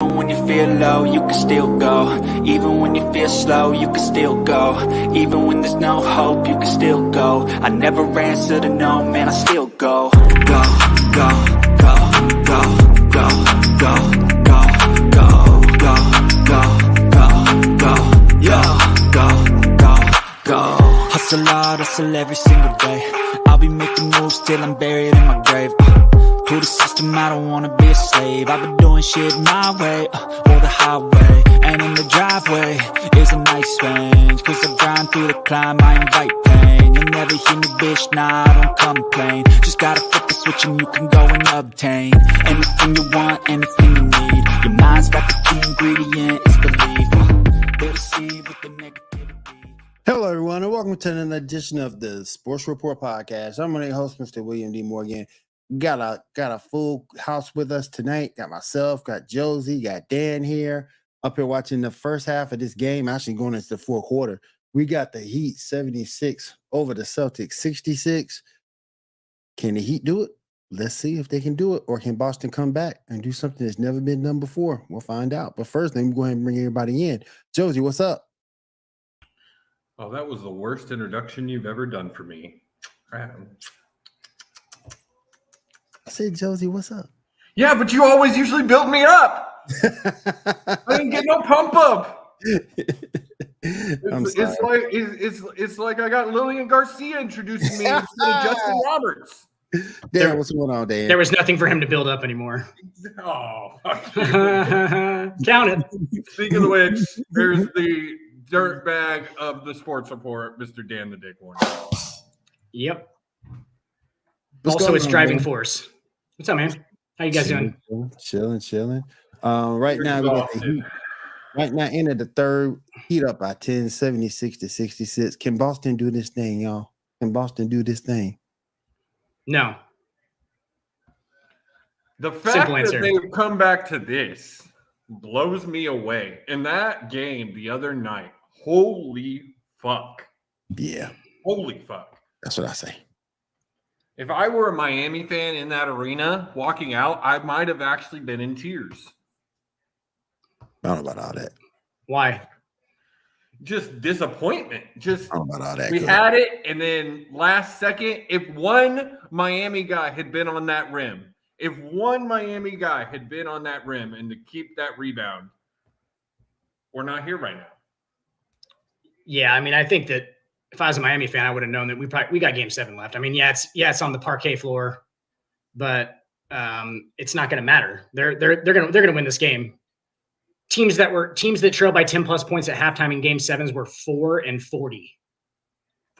Even when you feel low, you can still go. Even when you feel slow, you can still go. Even when there's no hope, you can still go. I never answer to no, man, I still go. Go, go, go, go, go, go, go, go, go, go, go, go, yeah, go. Hustle hard, hustle every single day. I'll be making moves till I'm buried in my grave. To the system, I don't wanna be a slave. I've been doing shit my way, or the highway. And in the driveway is a nice range. Cause I grind through the climb, I invite pain. You'll never hear me, bitch, nah, I don't complain. Just gotta flip the switch and you can go and obtain anything you want, anything you need. Your mind's got the key ingredient, it's belief. Build a seed with the negativity. Hello, everyone, and welcome to another edition of the Sports Report Podcast. I'm your host, Mr. William D. Morgan. Got a full house with us tonight. Got myself, got Josie, got Dan here, up here watching the first half of this game, actually going into the fourth quarter. We got the Heat 76 over the Celtics 66. Can the Heat do it? Let's see if they can do it. Or can Boston come back and do something that's never been done before? We'll find out. But first, let me go ahead and bring everybody in. Josie, what's up? Oh, that was the worst introduction you've ever done for me. I said, Josie, what's up? Yeah, but you always usually build me up. I didn't get no pump up. It's like I got Lillian Garcia introducing me instead of Justin Roberts. Dan, what's going on, Dan? There was nothing for him to build up anymore. Oh, Count it. Speaking of which, there's the dirtbag of the sports report, Mr. Dan the Dick Warner. Yep. What's Also, going its on, driving man? force. What's up, man? How you guys doing? Chilling. Right now, we got the Heat. Right now, into the third, Heat up by 10, 76-66. Can Boston do this thing, y'all? Can Boston do this thing? No. The fact Simple that answer. they've come back to this blows me away. In that game the other night, holy fuck. Yeah, Holy fuck. that's what I say. If I were a Miami fan in that arena walking out, I might have actually been in tears. I don't know about all that. Why? Just disappointment. Just I don't know about all that. we Cuz. had it, and then last second, if one Miami guy had been on that rim, and to keep that rebound, we're not here right now. Yeah, I mean, I think that if I was a Miami fan, I would have known that we got Game 7 left. I mean, it's on the parquet floor, but it's not going to matter. They're gonna win this game. Teams that trailed by 10 plus points at halftime in Game 7s were 4-40.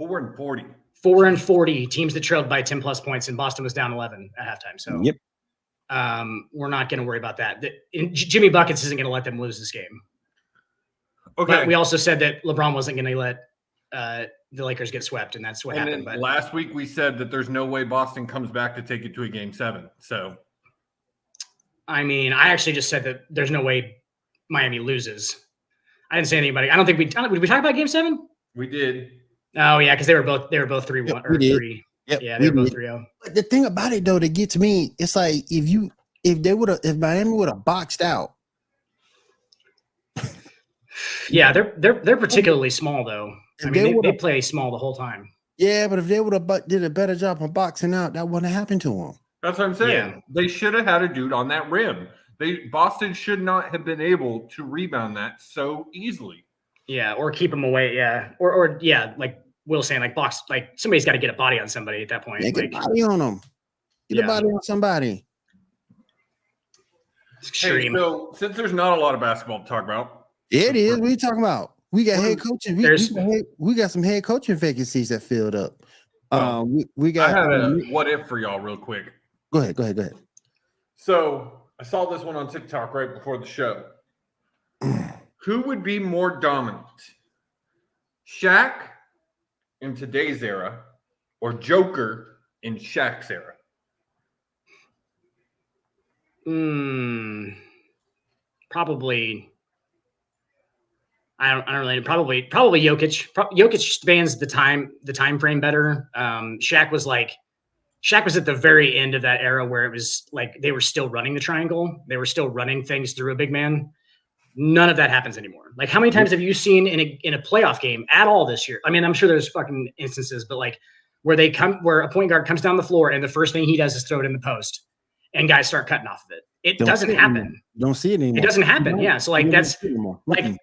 4-40. 4-40 teams that trailed by 10 plus points, and Boston was down 11 at halftime. So Yep. we're not going to worry about that. Jimmy Buckets isn't going to let them lose this game. Okay. But we also said that LeBron wasn't going to let the Lakers get swept, and that's what And happened. then But last week we said that there's no way Boston comes back to take it to a Game 7. So I mean, I actually just said that there's no way Miami loses. I didn't say anybody. I don't think did we talk about Game 7? we did. Oh yeah, because they were both 3-1 Yep, or we did. 3. Yep, Yeah, they were both did. 3-0. But the thing about it though that gets me, it's like if Miami would have boxed out. Yeah, they're particularly small though. If I they mean, they would've- play small the whole time. Yeah, but if they would have did a better job on boxing out, that wouldn't have happened to them. That's what I'm saying. Yeah. They should have had a dude on that rim. Boston should not have been able to rebound that so easily. Yeah, or keep them away. Yeah, or yeah, like Will saying, like box, like somebody's got to get a body on somebody at that point. Make Like, a body on them. Get Yeah. a body on somebody. it's Hey, extreme. so since there's not a lot of basketball to talk about, It is. What are you talking about? We got What head is- coaching. We got some head coaching vacancies that filled up. Well, We I got. had a what if for y'all real quick. Go ahead. So I saw this one on TikTok right before the show. Who would be more dominant? Shaq in today's era or Joker in Shaq's era? Probably. I don't really. Probably Jokic. Jokic spans the time frame better. Shaq was like Shaq was at the very end of that era where it was like they were still running the triangle. They were still running things through a big man. None of that happens anymore. Like, how many times have you seen in a playoff game at all this year? I mean, I'm sure there's fucking instances, but like where a point guard comes down the floor and the first thing he does is throw it in the post, and guys start cutting off of it. It doesn't happen. Don't see it anymore. It doesn't happen. Yeah. So like that's like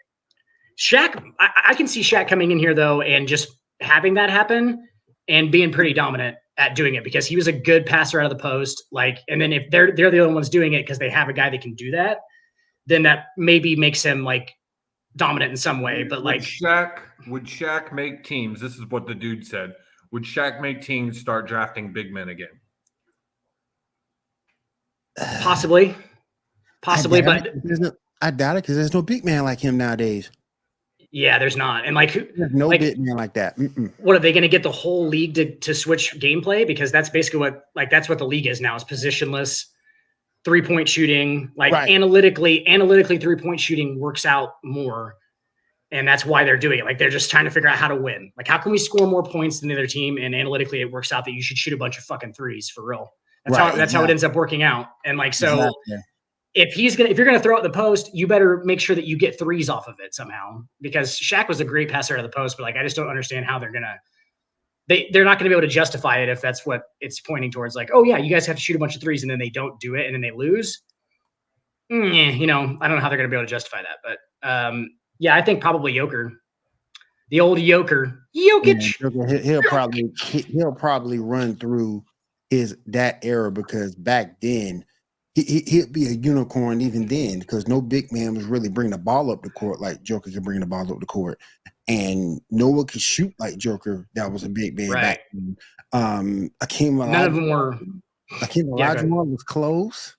Shaq. I can see Shaq coming in here though and just having that happen and being pretty dominant at doing it because he was a good passer out of the post. Like, and then if they're the only ones doing it because they have a guy that can do that, then that maybe makes him like dominant in some way. But like would Shaq make teams? This is what the dude said. Would Shaq make teams start drafting big men again? Possibly, but I doubt it because there's no big man like him nowadays. Yeah, there's not, and like there's no big man like that. What are they going to get the whole league to switch gameplay? Because that's basically that's what the league is now. Is positionless 3-point shooting. Like analytically 3-point shooting works out more, and that's why they're doing it. Like they're just trying to figure out how to win. Like how can we score more points than the other team? And analytically, it works out that you should shoot a bunch of fucking threes for real. That's how it ends up working out. And like, so if you're going to throw it in the post, you better make sure that you get threes off of it somehow, because Shaq was a great passer out of the post, but like, I just don't understand how they're not going to be able to justify it if that's what it's pointing towards. Like, oh yeah, you guys have to shoot a bunch of threes and then they don't do it and then they lose. I don't know how they're going to be able to justify that, but yeah, I think probably Joker, the old Jokic. He'll probably run through that era because back then he'd be a unicorn even then because no big man was really bringing the ball up the court like Joker could bring the ball up the court, and no one could shoot like Joker. That was a big man back then. Akeem Olajuwon was close,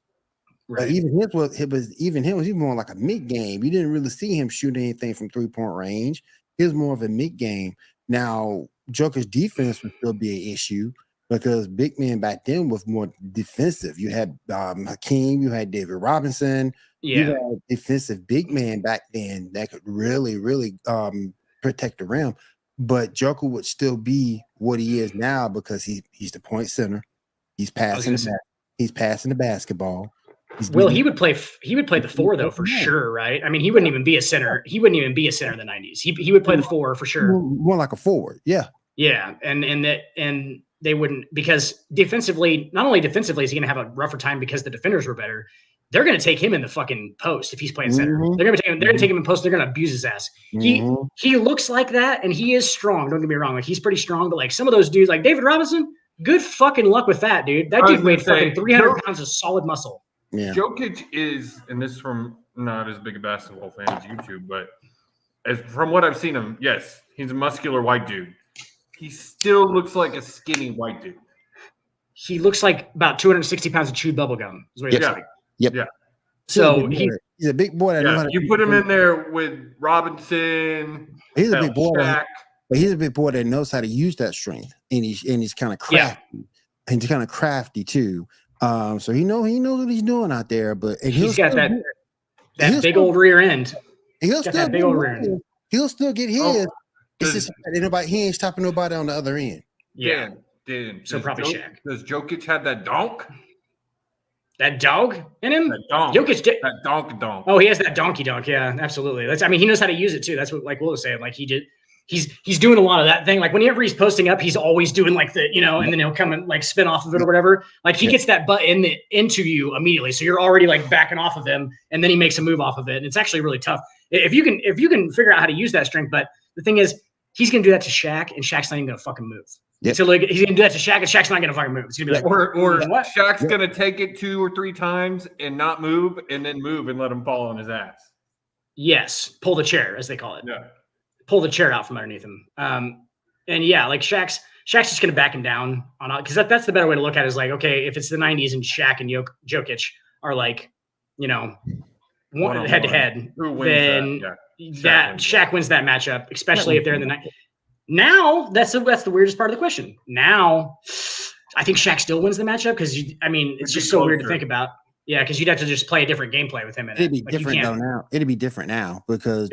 but even him was more like a mid game. You didn't really see him shoot anything from 3-point range. He was more of a mid game. Now Joker's defense would still be an issue, because big men back then was more defensive. You had Hakeem, you had David Robinson. You had defensive big man back then that could really, really protect the rim. But Joker would still be what he is now because he's the point center. He's passing the basketball. He would play the 4 though for sure, right? I mean, he wouldn't even be a center. He wouldn't even be a center in the 90s. He would play the 4 for sure. More like a forward, yeah. Yeah, and they wouldn't, because defensively, not only defensively is he going to have a rougher time because the defenders were better. They're going to take him in the fucking post if he's playing center. They're going to take him in post. They're going to abuse his ass. He looks like that, and he is strong. Don't get me wrong. Like he's pretty strong, but like some of those dudes, like David Robinson, good fucking luck with that, dude. That dude weighed fucking 300 pounds of solid muscle. Yeah. Jokic is, and this from not as big a basketball fan as YouTube, but from what I've seen him, yes, he's a muscular white dude. He still looks like a skinny white dude. He looks like about 260 pounds of chewed bubble gum. Is what he looks like. Yep. Yeah. So he's a big boy. You put him in there with Robinson. He's a big boy. But he's a big boy that knows how to use that strength, and he's kind of crafty. And he's kind of crafty too. So he knows what he's doing out there. But he's got that big old rear end. He'll still get his. It's just he ain't stopping nobody on the other end. Yeah. So probably Shaq. Does Jokic have that donk? That dog in him? That donk. That donk. Oh, he has that donkey donk. Yeah, absolutely. He knows how to use it too. That's what like Will was saying. Like he's doing a lot of that thing. Like whenever he's posting up, he's always doing like the, and then he'll come and like spin off of it or whatever. Like he gets that butt into you immediately. So you're already like backing off of him, and then he makes a move off of it. And it's actually really tough. If you can figure out how to use that strength, but the thing is, he's gonna do that to Shaq, and Shaq's not even gonna fucking move. Yep. So like he's gonna do that to Shaq, and Shaq's not gonna fucking move. It's gonna be like, or what? Shaq's gonna take it 2 or 3 times and not move, and then move and let him fall on his ass. Yes, pull the chair, as they call it. Yeah, pull the chair out from underneath him. And yeah, like Shaq's just gonna back him down on, because that's the better way to look at it. Is like, okay, if it's the 90s and Shaq and Jokic are like, head to head, then Shaq wins that matchup, especially if they're in the night. Now that's the weirdest part of the question. Now, I think Shaq still wins the matchup because it's just so weird to think about. Yeah, because you'd have to just play a different gameplay with him in it. It'd be different now. It'd be different now because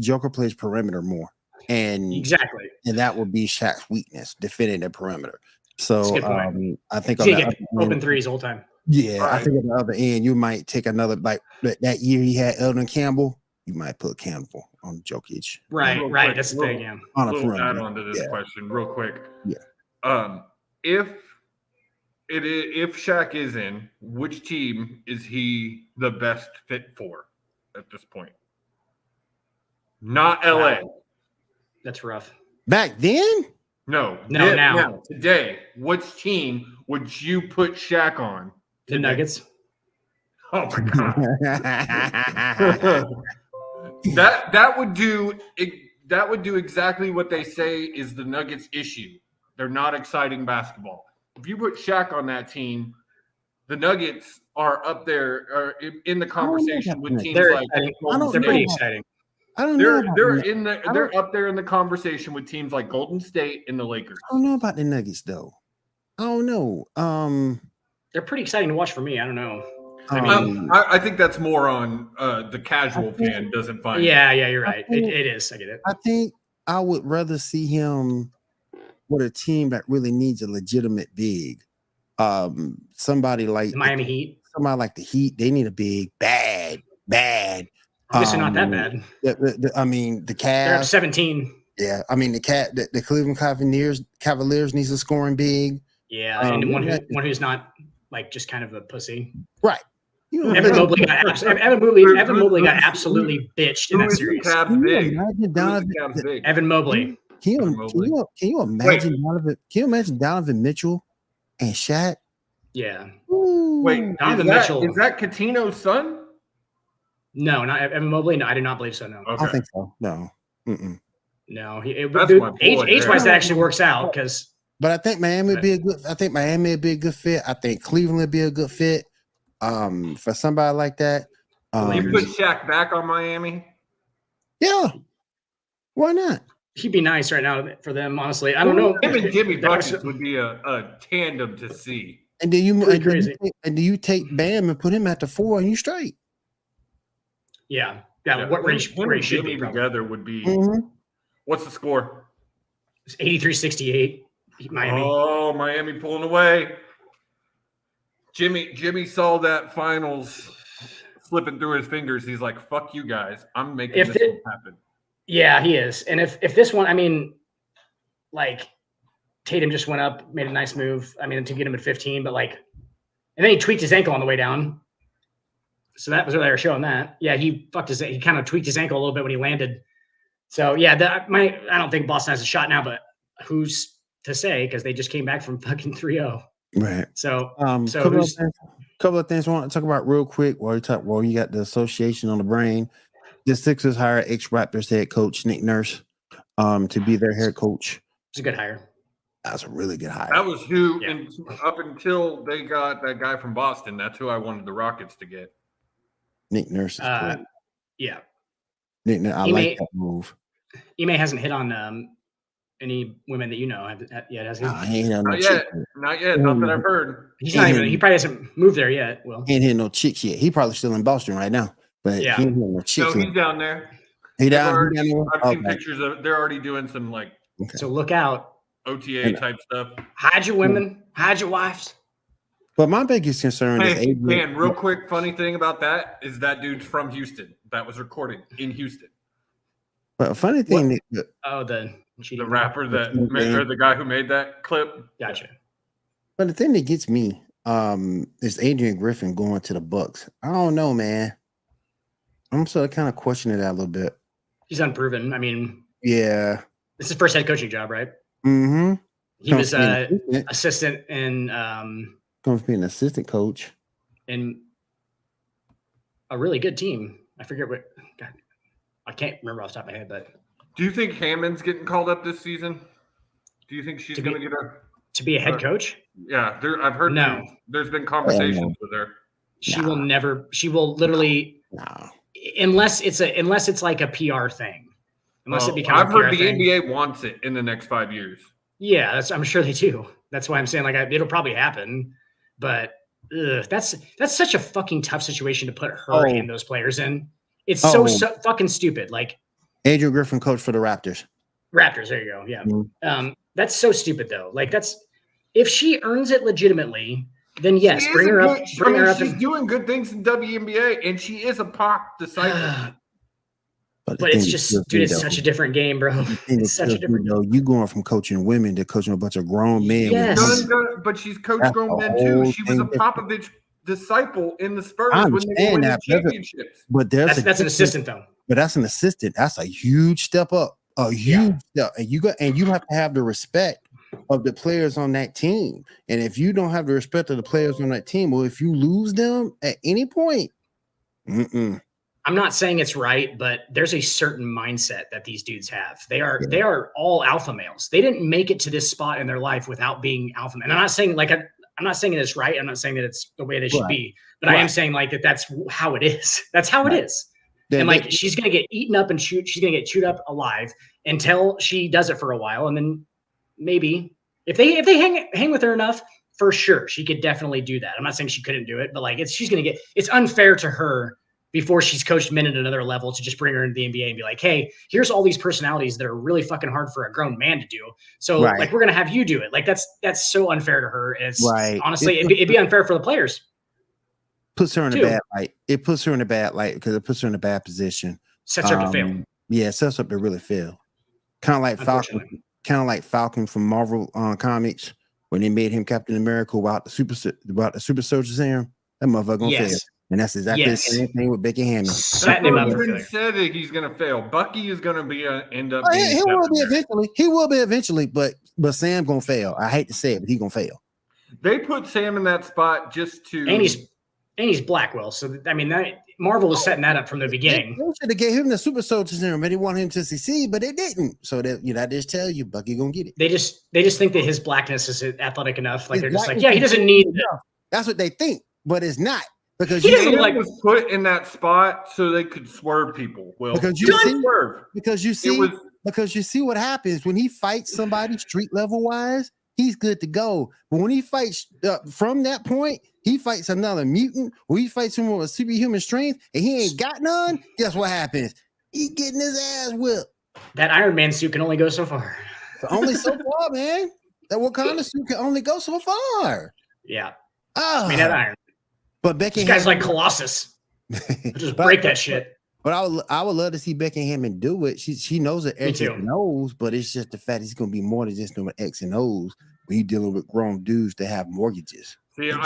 Joker plays perimeter more, and exactly, and that would be Shaq's weakness, defending the perimeter. So a good point. I think He's on gonna the get other open end, threes the whole time. yeah, I Right. think on the other end, you might take another like that year he had Eldon Campbell. You might put Campbell on Jokic. Right, Real right. quick, That's the little- thing. Yeah. On a little perimeter. add on to this Yeah. question, real quick. Yeah. If Shaq is in, which team is he the best fit for at this point? Not LA. Wow. That's rough. Back then, No. No, now. Today, which team would you put Shaq on? The today? Nuggets. Oh my god. that would do exactly what they say is the Nuggets' issue. They're not exciting basketball. If you put Shaq on that team, the Nuggets are up there or in the conversation with teams They're like exciting. Golden They're pretty State. exciting. I don't know. They're up there in the conversation with teams like Golden State and the Lakers. I don't know about the Nuggets though. I don't know. They're pretty exciting to watch for me. I don't know. I think that's more on the casual fan doesn't find. Yeah, you're right. think- It is. I get it. I think I would rather see him with a team that really needs a legitimate big. Somebody like The Miami Heat. somebody like the Heat. They need a big, bad. I guess they're not that bad. I mean, the They're up Cavs. 17. Yeah, I mean the Cleveland Cavaliers needs a scoring big. Yeah, and one yeah. who's not like just kind of a pussy. Right. You know, Evan can Mobley Evan Mobley got absolutely bitched in Who that is the series. Cavs you big? imagine Who is Donovan? the Cavs big? Evan Mobley. Can Evan you Mobley. imagine Donovan? Can you imagine Donovan Mitchell and Shaq? Yeah. Ooh. Wait, Donovan is Mitchell. that Coutinho's son? No, not Evan Mobley. No, I do not believe so. No. I don't think so. No. Mm-mm. No. That's my boy Age there. wise, that actually works out because But I think Miami would be a good. I think Miami would be a good fit. I think Cleveland would be a good fit. For somebody like that. You put Shaq back on Miami? Yeah. Why not? he'd be nice right now for them. Honestly, I don't know. Him and Jimmy That was- Buckets would be a tandem to see. And then you Pretty crazy. and do you take Bam and put him at the 4 and you straight? Yeah. Yeah, Where he him where he and should Jimmy be. Probably. together would be. Mhm. What's the score? It's 83-68. Miami. Oh, Miami pulling away. Jimmy saw that finals slipping through his fingers. He's like, "Fuck you guys! I'm making If this it- one happen." Yeah, he is. And if this one, I mean, like Tatum just went up, made a nice move. I mean, to get him at 15, but like, and then he tweaked his ankle on the way down. So that was where they were showing that. Yeah, he kind of tweaked his ankle a little bit when he landed. So yeah, I don't think Boston has a shot now, but who's to say? Because they just came back from fucking 3-0. Right. So So couple of things I want to talk about real quick while you got the association on the brain. The Sixers hired ex-Raptors head coach Nick Nurse to be their head coach. it's a good hire. That's a really good hire. That was who, Yeah. and up until they got that guy from Boston, that's who I wanted the Rockets to get. Nick Nurse is cool. Yeah. Nick Nurse, I he like may- that move. Ime hasn't hit on any women that you know yet, has he? Nah, he ain't had no Not chicks. yet. Not yet. Not that I've heard. He's not even. He probably hasn't moved there yet. Well, He ain't hit no chicks yet. He probably still in Boston right now, but Yeah. he ain't hit no No, chicks. he's down there. he down. I've He down there? I've seen Okay. pictures of. They're already doing some like so look out. OTA type stuff. Hide your women. Hide your wives. But my biggest concern is Hey, Adrian. man, real quick, funny thing about that is that dude's from Houston. That was recording in Houston. But a funny thing, that- Oh, the The rapper that made, or the guy who made that clip. Gotcha. but the thing that gets me, is Adrian Griffin going to the Bucks. I don't know, man. I'm sort of kind of questioning that a little bit. He's unproven. I mean, Yeah. this is his first head coaching job, right? Mm-hmm. He was assistant in Comes being an assistant coach. a really good team. I forget what. God, I can't remember off the top of my head, but Do you think Hammond's getting called up this season? Do you think she's To be- going to get a? to be a head coach, Yeah, I've heard. No. There's been conversations with her. she will never. She will literally, No. unless it's like a PR thing. Unless it Oh, becomes. I've a PR heard the thing. NBA wants it in the next 5 years. Yeah, I'm sure they do. That's why I'm saying it'll probably happen, but that's such a fucking tough situation to put her and those players in. It's so fucking stupid. Like Adrian Griffin, coach for the Raptors. Raptors, there you go. Yeah, Mhm. that's so stupid though. Like if she earns it legitimately, then yes, She is bring a her up. good- Bring her up. She's doing good things in WNBA, and she is a Pac disciple. But But it's just, dude, it's such a different game, bro. It's such a different game. You going from coaching women to coaching a bunch of grown men. Yes. But she's coached That's grown the men too. whole She was a thing. Popovich disciple in the Spurs I when they were understand winning that, but championships. But That's an assistant though. But that's an assistant. That's a huge step up. A huge step. And you have to have the respect of the players on that team. And if you don't have the respect of the players on that team, well, if you lose them at any point, I'm not saying it's right, but there's a certain mindset that these dudes have. They are all alpha males. They didn't make it to this spot in their life without being alpha male. And I'm not saying I'm not saying that it's right. I'm not saying that it's the way they should be, but I am saying like that's how it is. That's how it is. And like she's gonna get eaten up and she's gonna get chewed up alive until she does it for a while, and then maybe if they hang with her enough, for sure she could definitely do that. I'm not saying she couldn't do it, but like it's unfair to her before she's coached men at another level to just bring her into the NBA and be like, hey, here's all these personalities that are really fucking hard for a grown man to do. So like we're gonna have you do it. Like that's so unfair to her. And it's honestly it'd be unfair for the players. Puts her in a bad light. It puts her in a bad light because it puts her in a bad position. Sets her up to fail. Yeah, it sets up to really fail. Kind of like Falcon from Marvel Comics when they made him Captain America about the super soldier serum. That motherfucker gonna fail. And that's exactly the same thing with Becky Hammond. Setting him up even said that he's going to fail. Bucky is going to be end up. He will be eventually. He will be eventually, but Sam gonna fail. I hate to say it, but he gonna fail. They put Sam in that spot just to. And he's Blackwell. So I mean, Marvel was setting that up from the beginning. They should have gave him the super soldier serum, but they want him to succeed, but they didn't. So that I just tell you, Bucky gonna get it. They just think that his blackness is athletic enough. Like they're just like, he doesn't need it. That's what they think, but it's not. Because he was put in that spot so they could swerve people. Well, because you see what happens when he fights somebody street level wise, he's good to go. But when he fights from that point, he fights another mutant, or he fights someone with superhuman strength, and he ain't got none. Guess what happens? He getting his ass whipped. That Iron Man suit can only go so far. Only so far, man. That Wakanda suit can only go so far. Yeah. I mean, that Iron. But Becky, this guy's like Colossus. Just break that shit. But I would love to see Becky Hammond do it. She knows the X and O's, but it's just the fact it's going to be more than just doing X and O's when you're dealing with grown dudes that have mortgages.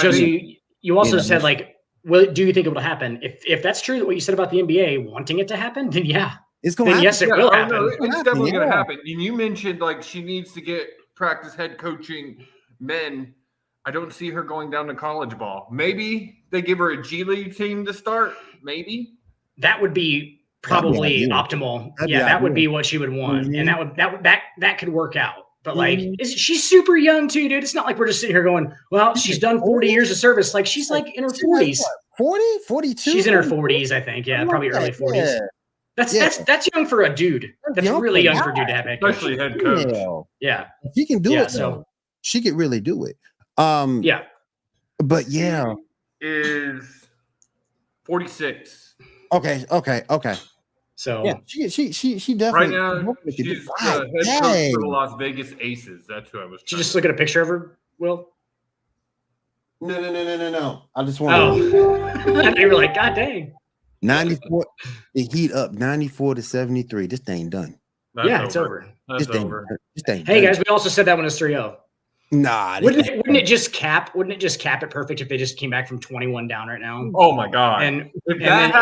Josie, you also said like, well, do you think it will happen? If that's true, what you said about the NBA wanting it to happen, then yeah, it's going to happen. Yes, it will happen. No, it's definitely going to happen. And you mentioned like she needs to get practice head coaching men. I don't see her going down to college ball. Maybe they give her a G League team to start. Maybe that would be probably optimal. That would be what she would want, and that could work out. But like, she's super young too, dude. It's not like we're just sitting here going, well, she's done 40 years of service. Like she's like in her 40s. 40, 42. She's in her 40s, I think. Yeah, probably early 40s. That's young for a dude. That's really young for a dude to have head coach. Especially head coach. Yeah, she can do it. So she could really do it. But is 46. Okay. So she definitely right now she's head coach for the Las Vegas Aces. That's who I was. Did you just look at a picture of her, Will? No. I just want. Oh, you were like, God dang. 94. The Heat up 94-73. This thing done. It's over. That's over. Hey guys, we also said that when it's 3-0. Nah, wouldn't it just cap it perfect if they just came back from 21 down right now? Oh my god! And if that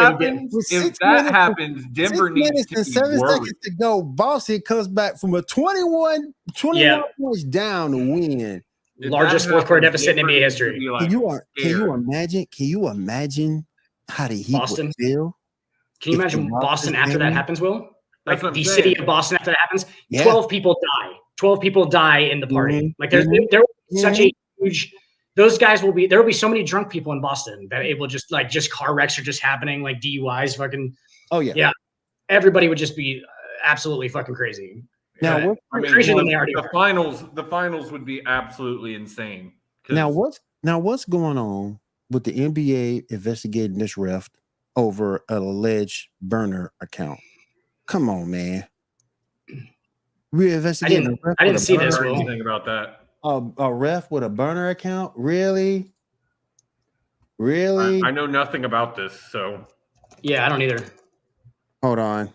happens, Denver needs to 7 seconds to go. Boston comes back from a 21 points down to win. Largest fourth quarter deficit in NBA history. Can you imagine how the Heat would feel? Can you imagine Boston after that happens, Will? Like the city of Boston after that happens, 12 people die. 12 people die in the party. Like there will be such a huge. Those guys will be. There will be so many drunk people in Boston that it will just car wrecks are just happening, like DUIs, fucking. Oh yeah. Yeah, everybody would just be absolutely fucking crazy. Now, crazier than they already are. The finals would be absolutely insane. Now what's going on with the NBA investigating this ref over an alleged burner account? Come on, man. I didn't see this. Anything about that? A ref with a burner account? Really? Really? I know nothing about this, so Yeah, I don't either. Hold on.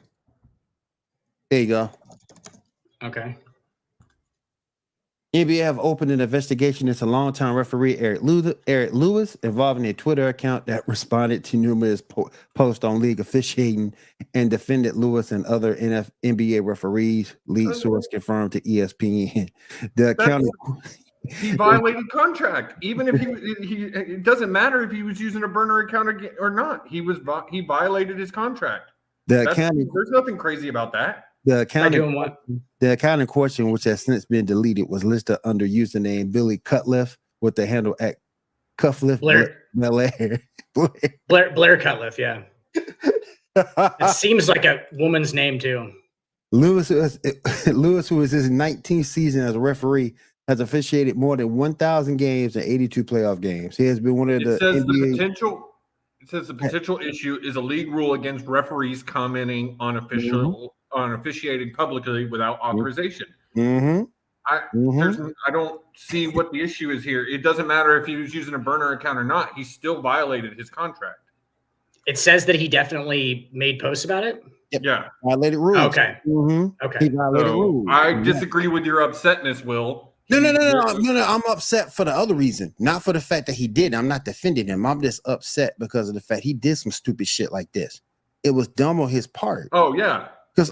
There you go. Okay. NBA have opened an investigation into longtime referee Eric Lewis involving a Twitter account that responded to numerous posts on league officiating and defended Lewis and other NBA referees. League source confirmed to ESPN. The account he violated contract. Even if he it doesn't matter if he was using a burner account or not. He violated his contract. There's nothing crazy about that. The account in question, which has since been deleted, was listed under username Billy Cutliff with the handle at Cuffliff Blair Cutliff. Yeah, it seems like a woman's name too. Lewis, who is his 19th season as a referee, has officiated more than 1,000 games and 82 playoff games. He has been one of the NBA. It says the potential issue is a league rule against referees commenting on officiating publicly without authorization. Mm-hmm. I don't see what the issue is here. It doesn't matter if he was using a burner account or not. He still violated his contract. It says that he definitely made posts about it. Yep. Yeah, violated rules. Okay. Mm-hmm. Okay. He violated rules. I disagree with your upsetness, Will. No. I'm upset for the other reason, not for the fact that he did. I'm not defending him. I'm just upset because of the fact he did some stupid shit like this. It was dumb on his part. Oh yeah, because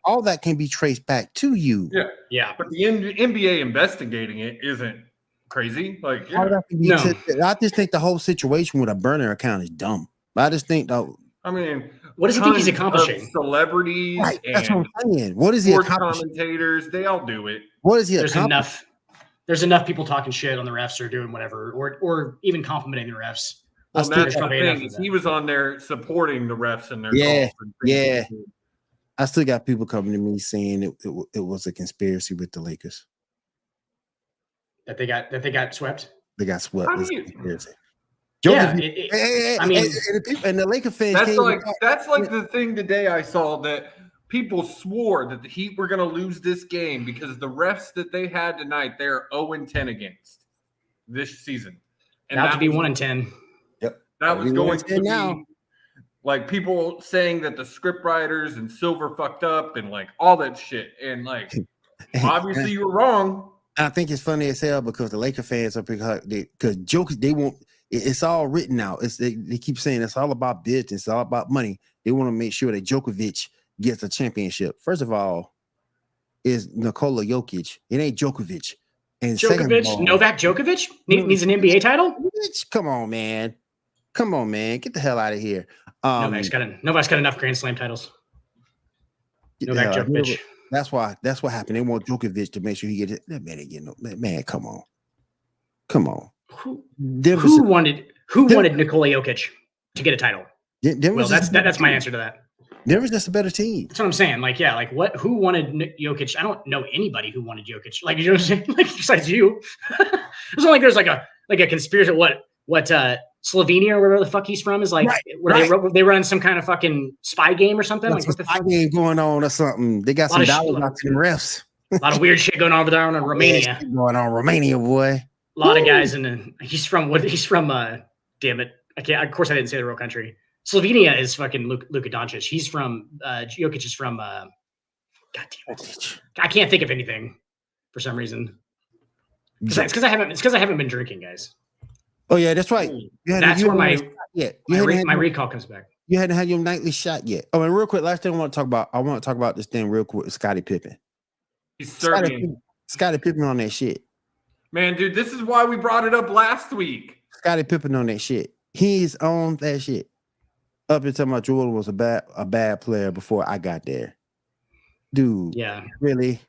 all that can be traced back to you. Yeah. But the NBA investigating it isn't crazy. Like, I just think the whole situation with a burner account is dumb. I just think though. I mean, what does he think he's accomplishing? Celebrities, right? That's what I'm saying. What is he accomplishing? Commentators, they all do it. What is he accomplishing? There's enough people talking shit on the refs or doing whatever, or even complimenting the refs. Well, that's the thing. He was on there supporting the refs and their calls. Yeah. I still got people coming to me saying it was a conspiracy with the Lakers. That they got swept. They got swept. Yeah, I mean, and the Laker fans. That's like the thing today I saw that people swore that the Heat were going to lose this game because the refs that they had tonight, they're 0-10 against this season. And that to be 1-10. Yep. That was going to be now. Like people saying that the script writers and Silver fucked up and like all that shit. And like, obviously you were wrong. I think it's funny as hell because the Laker fans are because jokers, they won't. It's all written out. They keep saying it's all about business. It's all about money. They want to make sure that Djokovic gets a championship. First of all, is Nikola Jokic. It ain't Djokovic. And Novak Djokovic needs an NBA title. Come on, man. Get the hell out of here. Novak's got enough Grand Slam titles. Novak Djokovic. That's what happened. They want Djokovic to make sure he gets it. That man ain't getting no. Man, come on. Who wanted Nikola Jokic to get a title? Well, that's my answer to that. Denver's just a better team. That's what I'm saying. Like, yeah, like what? Who wanted Jokic? I don't know anybody who wanted Jokic. Like, you know what I'm saying? Like, besides you, it's not like there's like a conspiracy. What Slovenia or wherever the fuck he's from is like, they run some kind of fucking spy game or something. Like, what's the spy game going on or something? They got some dollars out to the refs. A lot of weird shit going on over there in Romania. Going on Romania, boy. A lot of guys he's from damn it. Of course I didn't say the real country. Slovenia is fucking Luka Doncic. He's from Jokic is from God damn it. I can't think of anything for some reason. It's because I haven't been drinking, guys. Oh yeah, that's right. That's where my recall comes back. You hadn't had your nightly shot yet. Oh, and real quick, last thing I want to talk about this thing real quick with Scottie Pippen. He's Serbian. Scottie Pippen on that shit. Man, dude, this is why we brought it up last week. Scottie Pippen on that shit. He's on that shit. Up until my Jordan was a bad player before I got there. Dude. Yeah. Really?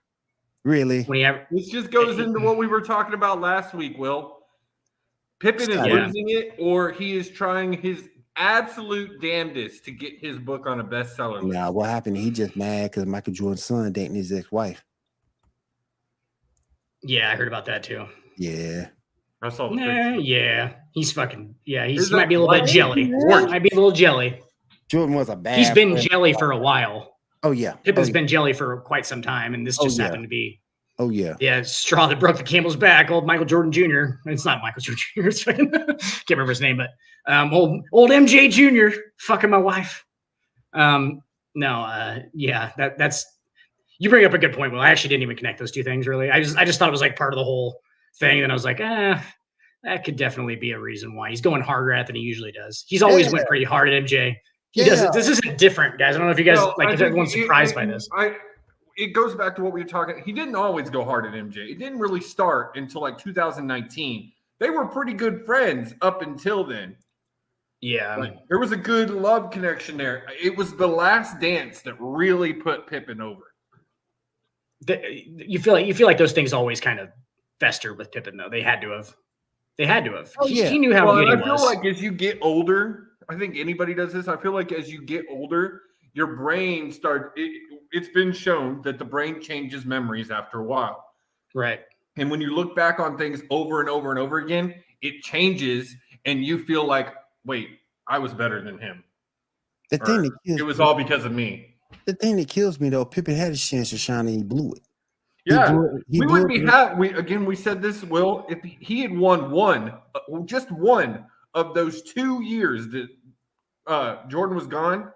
This just goes into what we were talking about last week, Will. Pippen is losing it, or he is trying his absolute damnedest to get his book on a bestseller list. Nah, what happened? He just mad because Michael Jordan's son dating his ex-wife. Yeah, I heard about that too. Yeah. I saw the picture. Yeah. He's fucking, he might be a little bit jelly. Might be a little jelly. Jordan was a bad He's been jelly for a while. Oh, yeah. Pippen's been jelly for quite some time, and this just happened to be. Oh yeah. Yeah, straw that broke the camel's back. Old Michael Jordan Jr. It's not Michael Jordan Jr. It's fucking, can't remember his name, but old MJ Jr. fucking my wife. Yeah, that's you bring up a good point. Well, I actually didn't even connect those two things really. I just thought it was like part of the whole thing, and I was like, that could definitely be a reason why he's going harder at than he usually does. He's always went pretty hard at MJ. He doesn't. This isn't different, guys. I don't know if you guys if everyone's surprised by this. It goes back to what we were talking. He didn't always go hard at MJ. It didn't really start until like 2019. They were pretty good friends up until then. Yeah, there was a good love connection there. It was the Last Dance that really put Pippen over. You feel like those things always kind of fester with Pippen, though. They had to have. Oh, yeah. He knew how good he was. I feel like as you get older, I think anybody does this. I feel like as you get older, your brain starts. It's been shown that the brain changes memories after a while. Right. And when you look back on things over and over and over again, it changes, and you feel like, wait, I was better than him. It was all because of me. The thing that kills me though, Pippen had his chance to shine and he blew it. Yeah, we wouldn't be we said this, Will, if he had won just one of those 2 years that Jordan was gone,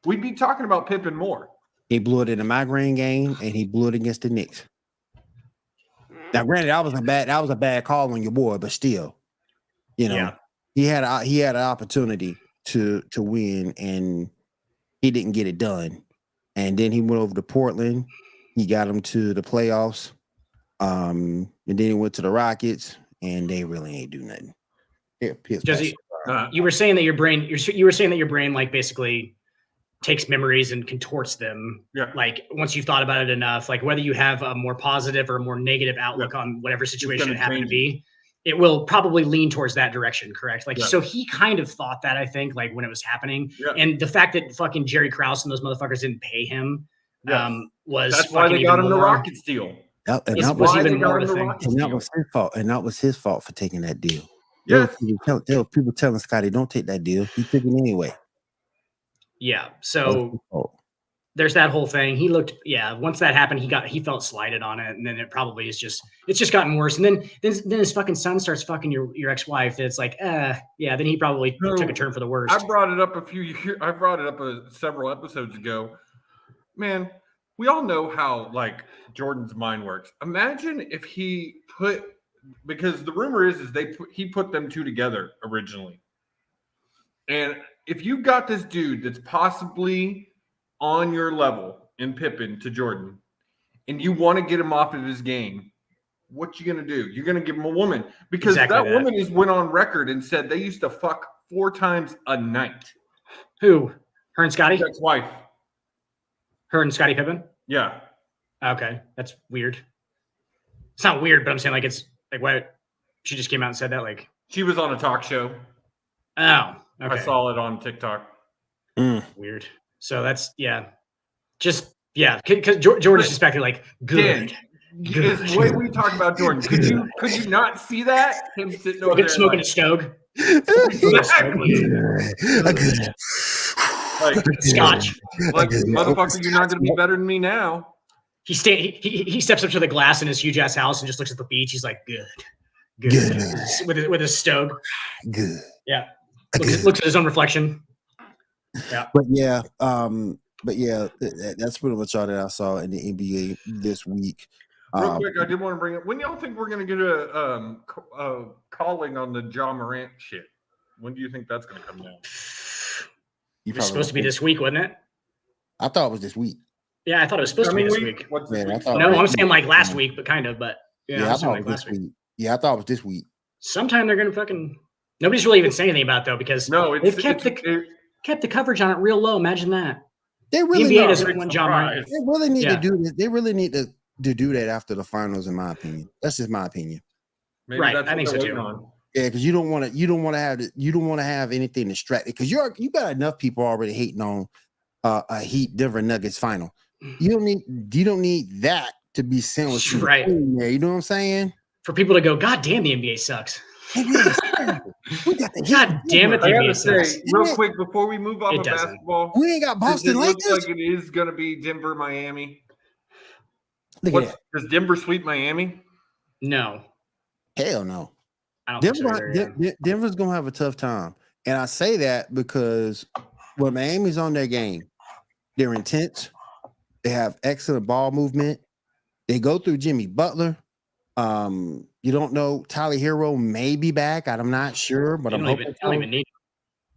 we'd be talking about Pippen more. He blew it in the migraine game, and he blew it against the Knicks. Now, granted, that was a bad call on your boy, but still, he had an opportunity to win, and he didn't get it done. And then he went over to Portland. He got them to the playoffs, and then he went to the Rockets, and they really ain't do nothing. Jesse, you were saying that your brain like basically takes memories and contorts them. Yeah. Like once you've thought about it enough, like whether you have a more positive or a more negative outlook on whatever situation it happened to be, it will probably lean towards that direction. Correct. Like, so he kind of thought that, I think, like when it was happening, and the fact that fucking Jerry Krause and those motherfuckers didn't pay him, that's why they got him the Rockets deal. And that was his fault. And that was his fault for taking that deal. There were people telling Scotty, don't take that deal. He took it anyway. Yeah. So there's that whole thing. He looked, once that happened, he felt slighted on it. And then it probably it's just gotten worse. And then his fucking son starts fucking your ex-wife. It's like, then he probably took a turn for the worst. I brought it up several episodes ago. Man, we all know how like Jordan's mind works. Imagine if he because the rumor is he put them two together originally. And if you got this dude that's possibly on your level in Pippen to Jordan, and you want to get him off of his game, what you gonna do? You're gonna give him a woman, because that woman went on record and said they used to fuck 4 times a night. Who? Her and Scotty? His wife. Her and Scottie Pippen? Yeah. Okay, that's weird. It's not weird, but I'm saying like it's like what she just came out and said that like she was on a talk show. Oh, okay. I saw it on TikTok. Weird. So that's because Jordan's suspected like good. Good. The way we talk about Jordan, could you not see that him sitting over there smoking a Stogue? Like Scotch. Like motherfucker, you're not gonna be better than me now. He steps up to the glass in his huge ass house and just looks at the beach. He's like, good. With his Stogue. Good. Yeah. Looks at his own reflection. Yeah. But that's pretty much all that I saw in the NBA this week. Real quick, I did want to bring up. When y'all think we're gonna get a calling on the Ja Morant shit? When do you think that's gonna come down? It was supposed to be this week, wasn't it? I thought it was this week. Yeah, I thought it was supposed to be this week. What's this week? I'm saying like last week, but kind of. But I thought it was last week. Yeah, I thought it was this week. Sometime they're gonna fucking. Nobody's really even saying anything about it, though, because they've kept the coverage on it real low. Imagine that. They really the NBA doesn't want Ja Morant. They really need to do this. They really need to do that after the finals, in my opinion. That's just my opinion. Maybe right, I think so too. Yeah, because you don't want to have anything distracted, because you got enough people already hating on a Heat Denver Nuggets final. You don't need that to be sandwiched right there. You know what I'm saying? For people to go, God damn, the NBA sucks. We got the God damn it, the NBA sucks. Real quick before we move off of basketball, we ain't got Boston Lakers. Looks like it is going to be Denver, Miami. Look at that. Does Denver sweep Miami? No, Hell no. I don't think so either. Yeah. Denver's gonna have a tough time, and I say that because when Miami's on their game, they're intense. They have excellent ball movement. They go through Jimmy Butler. You don't know, Tyler Hero may be back. I'm not sure, but I'm hoping. I don't even need him.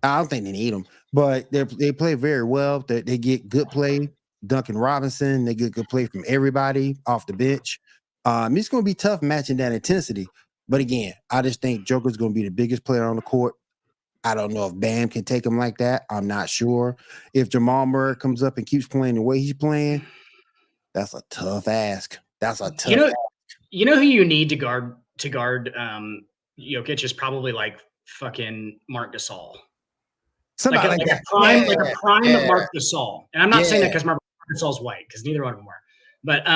I don't think they need him, but they play very well. They get good play. Duncan Robinson, they get good play from everybody off the bench. It's going to be tough matching that intensity. But again, I just think Joker's going to be the biggest player on the court. I don't know if Bam can take him like that. I'm not sure. If Jamal Murray comes up and keeps playing the way he's playing, that's a tough ask. That's a tough ask. You know who you need to guard Jokic is probably like fucking Marc Gasol. Somebody like a prime of Marc Gasol. And I'm not saying that because Marc Gasol's white, because neither one of them are. But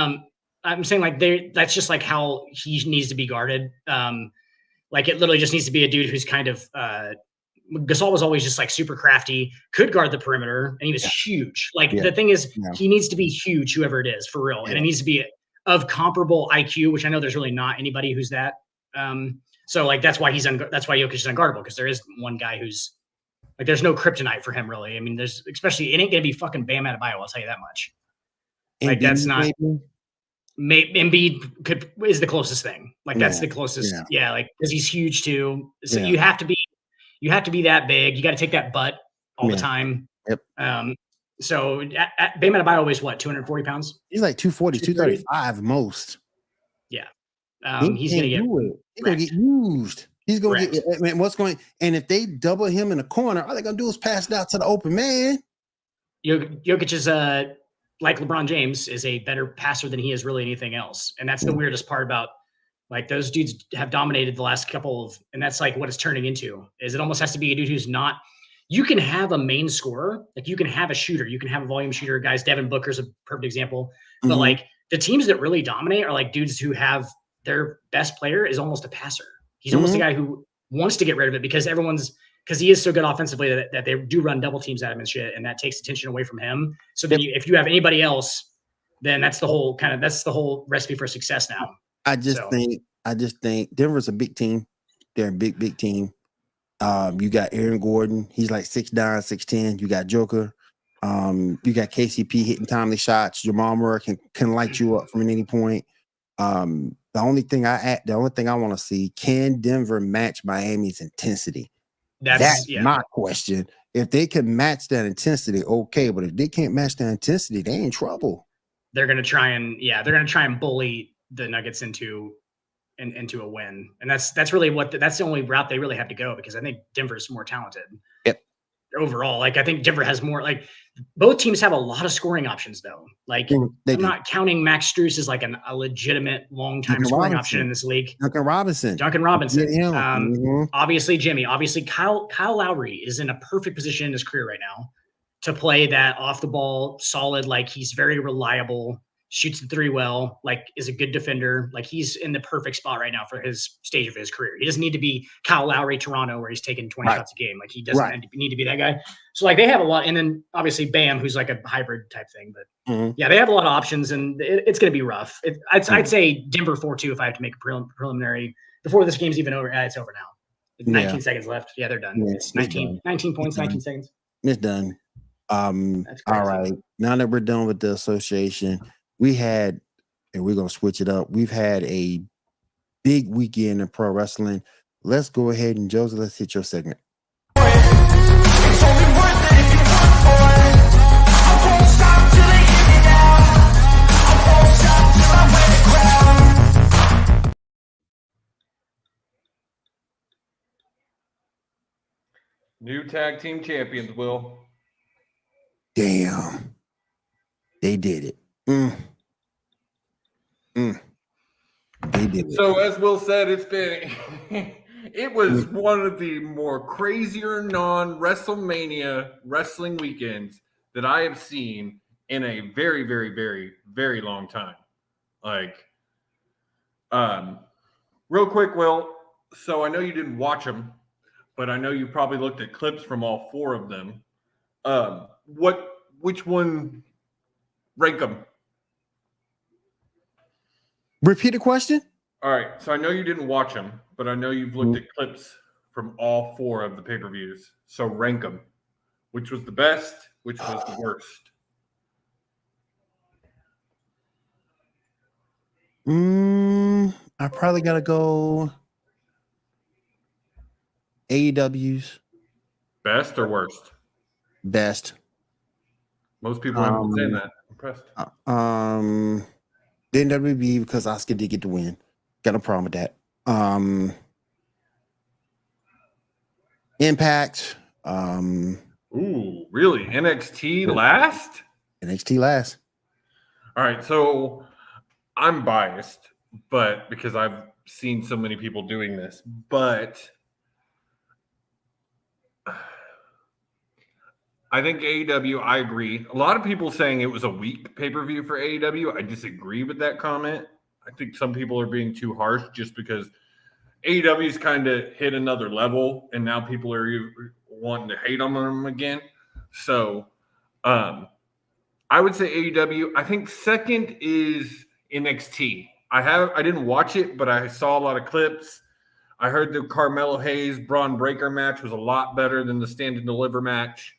I'm saying like that's just like how he needs to be guarded. Like it literally just needs to be a dude who's kind of Gasol was always just like super crafty, could guard the perimeter, and he was huge. Like the thing is, he needs to be huge, whoever it is, for real, and it needs to be of comparable IQ, which I know there's really not anybody who's that. So like that's why that's why Jokic is unguardable, because there is one guy who's like there's no kryptonite for him really. I mean, there's especially it ain't gonna be fucking Bam Adebayo, I'll tell you that much. Like that's not. Embiid is the closest thing. Like that's the closest. Yeah, like because he's huge too. So you have to be that big. You got to take that butt all the time. Yep. So Bam Adebayo always 240 pounds? He's like 240, 235 most. Yeah. He's gonna get used. He's gonna get. I mean, and if they double him in the corner, all they're gonna do is pass it out to the open man. Jokic is like LeBron James is a better passer than he is really anything else. And that's the weirdest part about like those dudes have dominated the last couple of, and that's like what it's turning into is it almost has to be a dude who's not, you can have a main scorer, like you can have a shooter, you can have a volume shooter, guys. Devin Booker's a perfect example, but like the teams that really dominate are like dudes who have their best player is almost a passer. He's almost a guy who wants to get rid of it because he is so good offensively that they do run double teams at him and shit. And that takes attention away from him. So then if you have anybody else, then that's the whole recipe for success now. I just think Denver's a big team. They're a big team. You got Aaron Gordon. He's like 6'9", 6'10". You got Joker. You got KCP hitting timely shots. Jamal Murray can light you up from any point. The only thing I want to see, can Denver match Miami's intensity? That's my question. If they can match that intensity, okay. But if they can't match that intensity, they in trouble. They're gonna try and bully the Nuggets into a win, and that's really that's the only route they really have to go, because I think Denver's more talented. Yep. Overall, like I think Denver has more. Like both teams have a lot of scoring options, though. Like I'm not counting Max Strus as like a legitimate long-time scoring option in this league. Duncan Robinson. Obviously Jimmy. Obviously Kyle Lowry is in a perfect position in his career right now to play that off the ball solid. Like he's very reliable. Shoots the three well, like is a good defender. Like he's in the perfect spot right now for his stage of his career. He doesn't need to be Kyle Lowry, Toronto, where he's taking 20 shots a game. Like he doesn't need to be that guy. So like they have a lot. And then obviously Bam, who's like a hybrid type thing. But yeah, they have a lot of options, and it's going to be rough. I'd say Denver 4-2 if I have to make a preliminary before this game's even over. It's over now. 19 seconds left. Yeah, they're done. It's 19 points, 19 seconds. It's done. All right. Now that we're done with the association, we had, and we're going to switch it up, we've had a big weekend in pro wrestling. Let's go ahead and, Joseph, let's hit your segment. New tag team champions, Will. Damn. They did it. They did it. So as Will said, it was one of the more crazier non-WrestleMania wrestling weekends that I have seen in a very, very, very, very long time. Like, real quick, Will. So I know you didn't watch them, but I know you probably looked at clips from all four of them. Which one? Rank them. Repeat the question. All right. So I know you didn't watch them, but I know you've looked at clips from all 4 of the pay-per-views. So rank them. Which was the best? Which was the worst? I probably gotta go AEW's Best or worst? best. Most people haven't been saying that. Impressed. Then WB because Asuka did get the win. Got no problem with that. Impact. Ooh, really? NXT last? NXT last. All right. So I'm biased, but because I've seen so many people doing this, but I think AEW, I agree. A lot of people saying it was a weak pay-per-view for AEW. I disagree with that comment. I think some people are being too harsh just because AEW's kind of hit another level, and now people are wanting to hate on them again. So I would say AEW. I think second is NXT. I didn't watch it, but I saw a lot of clips. I heard the Carmelo Hayes Braun Breaker match was a lot better than the Stand and Deliver match.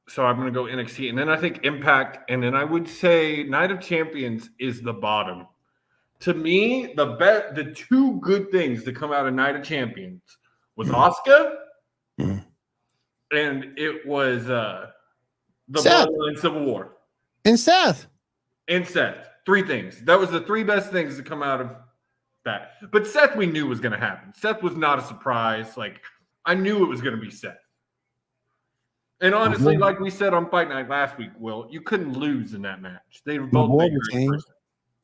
So I'm going to go NXT, and then I think Impact, and then I would say Night of Champions is the bottom. To me, the 2 good things to come out of Night of Champions was Asuka, and it was the Bloodline Civil War. And Seth. 3 things. That was the 3 best things to come out of that. But Seth, we knew was going to happen. Seth was not a surprise. Like, I knew it was going to be Seth. And honestly, like we said on Fight Night last week, Will, you couldn't lose in that match. They were both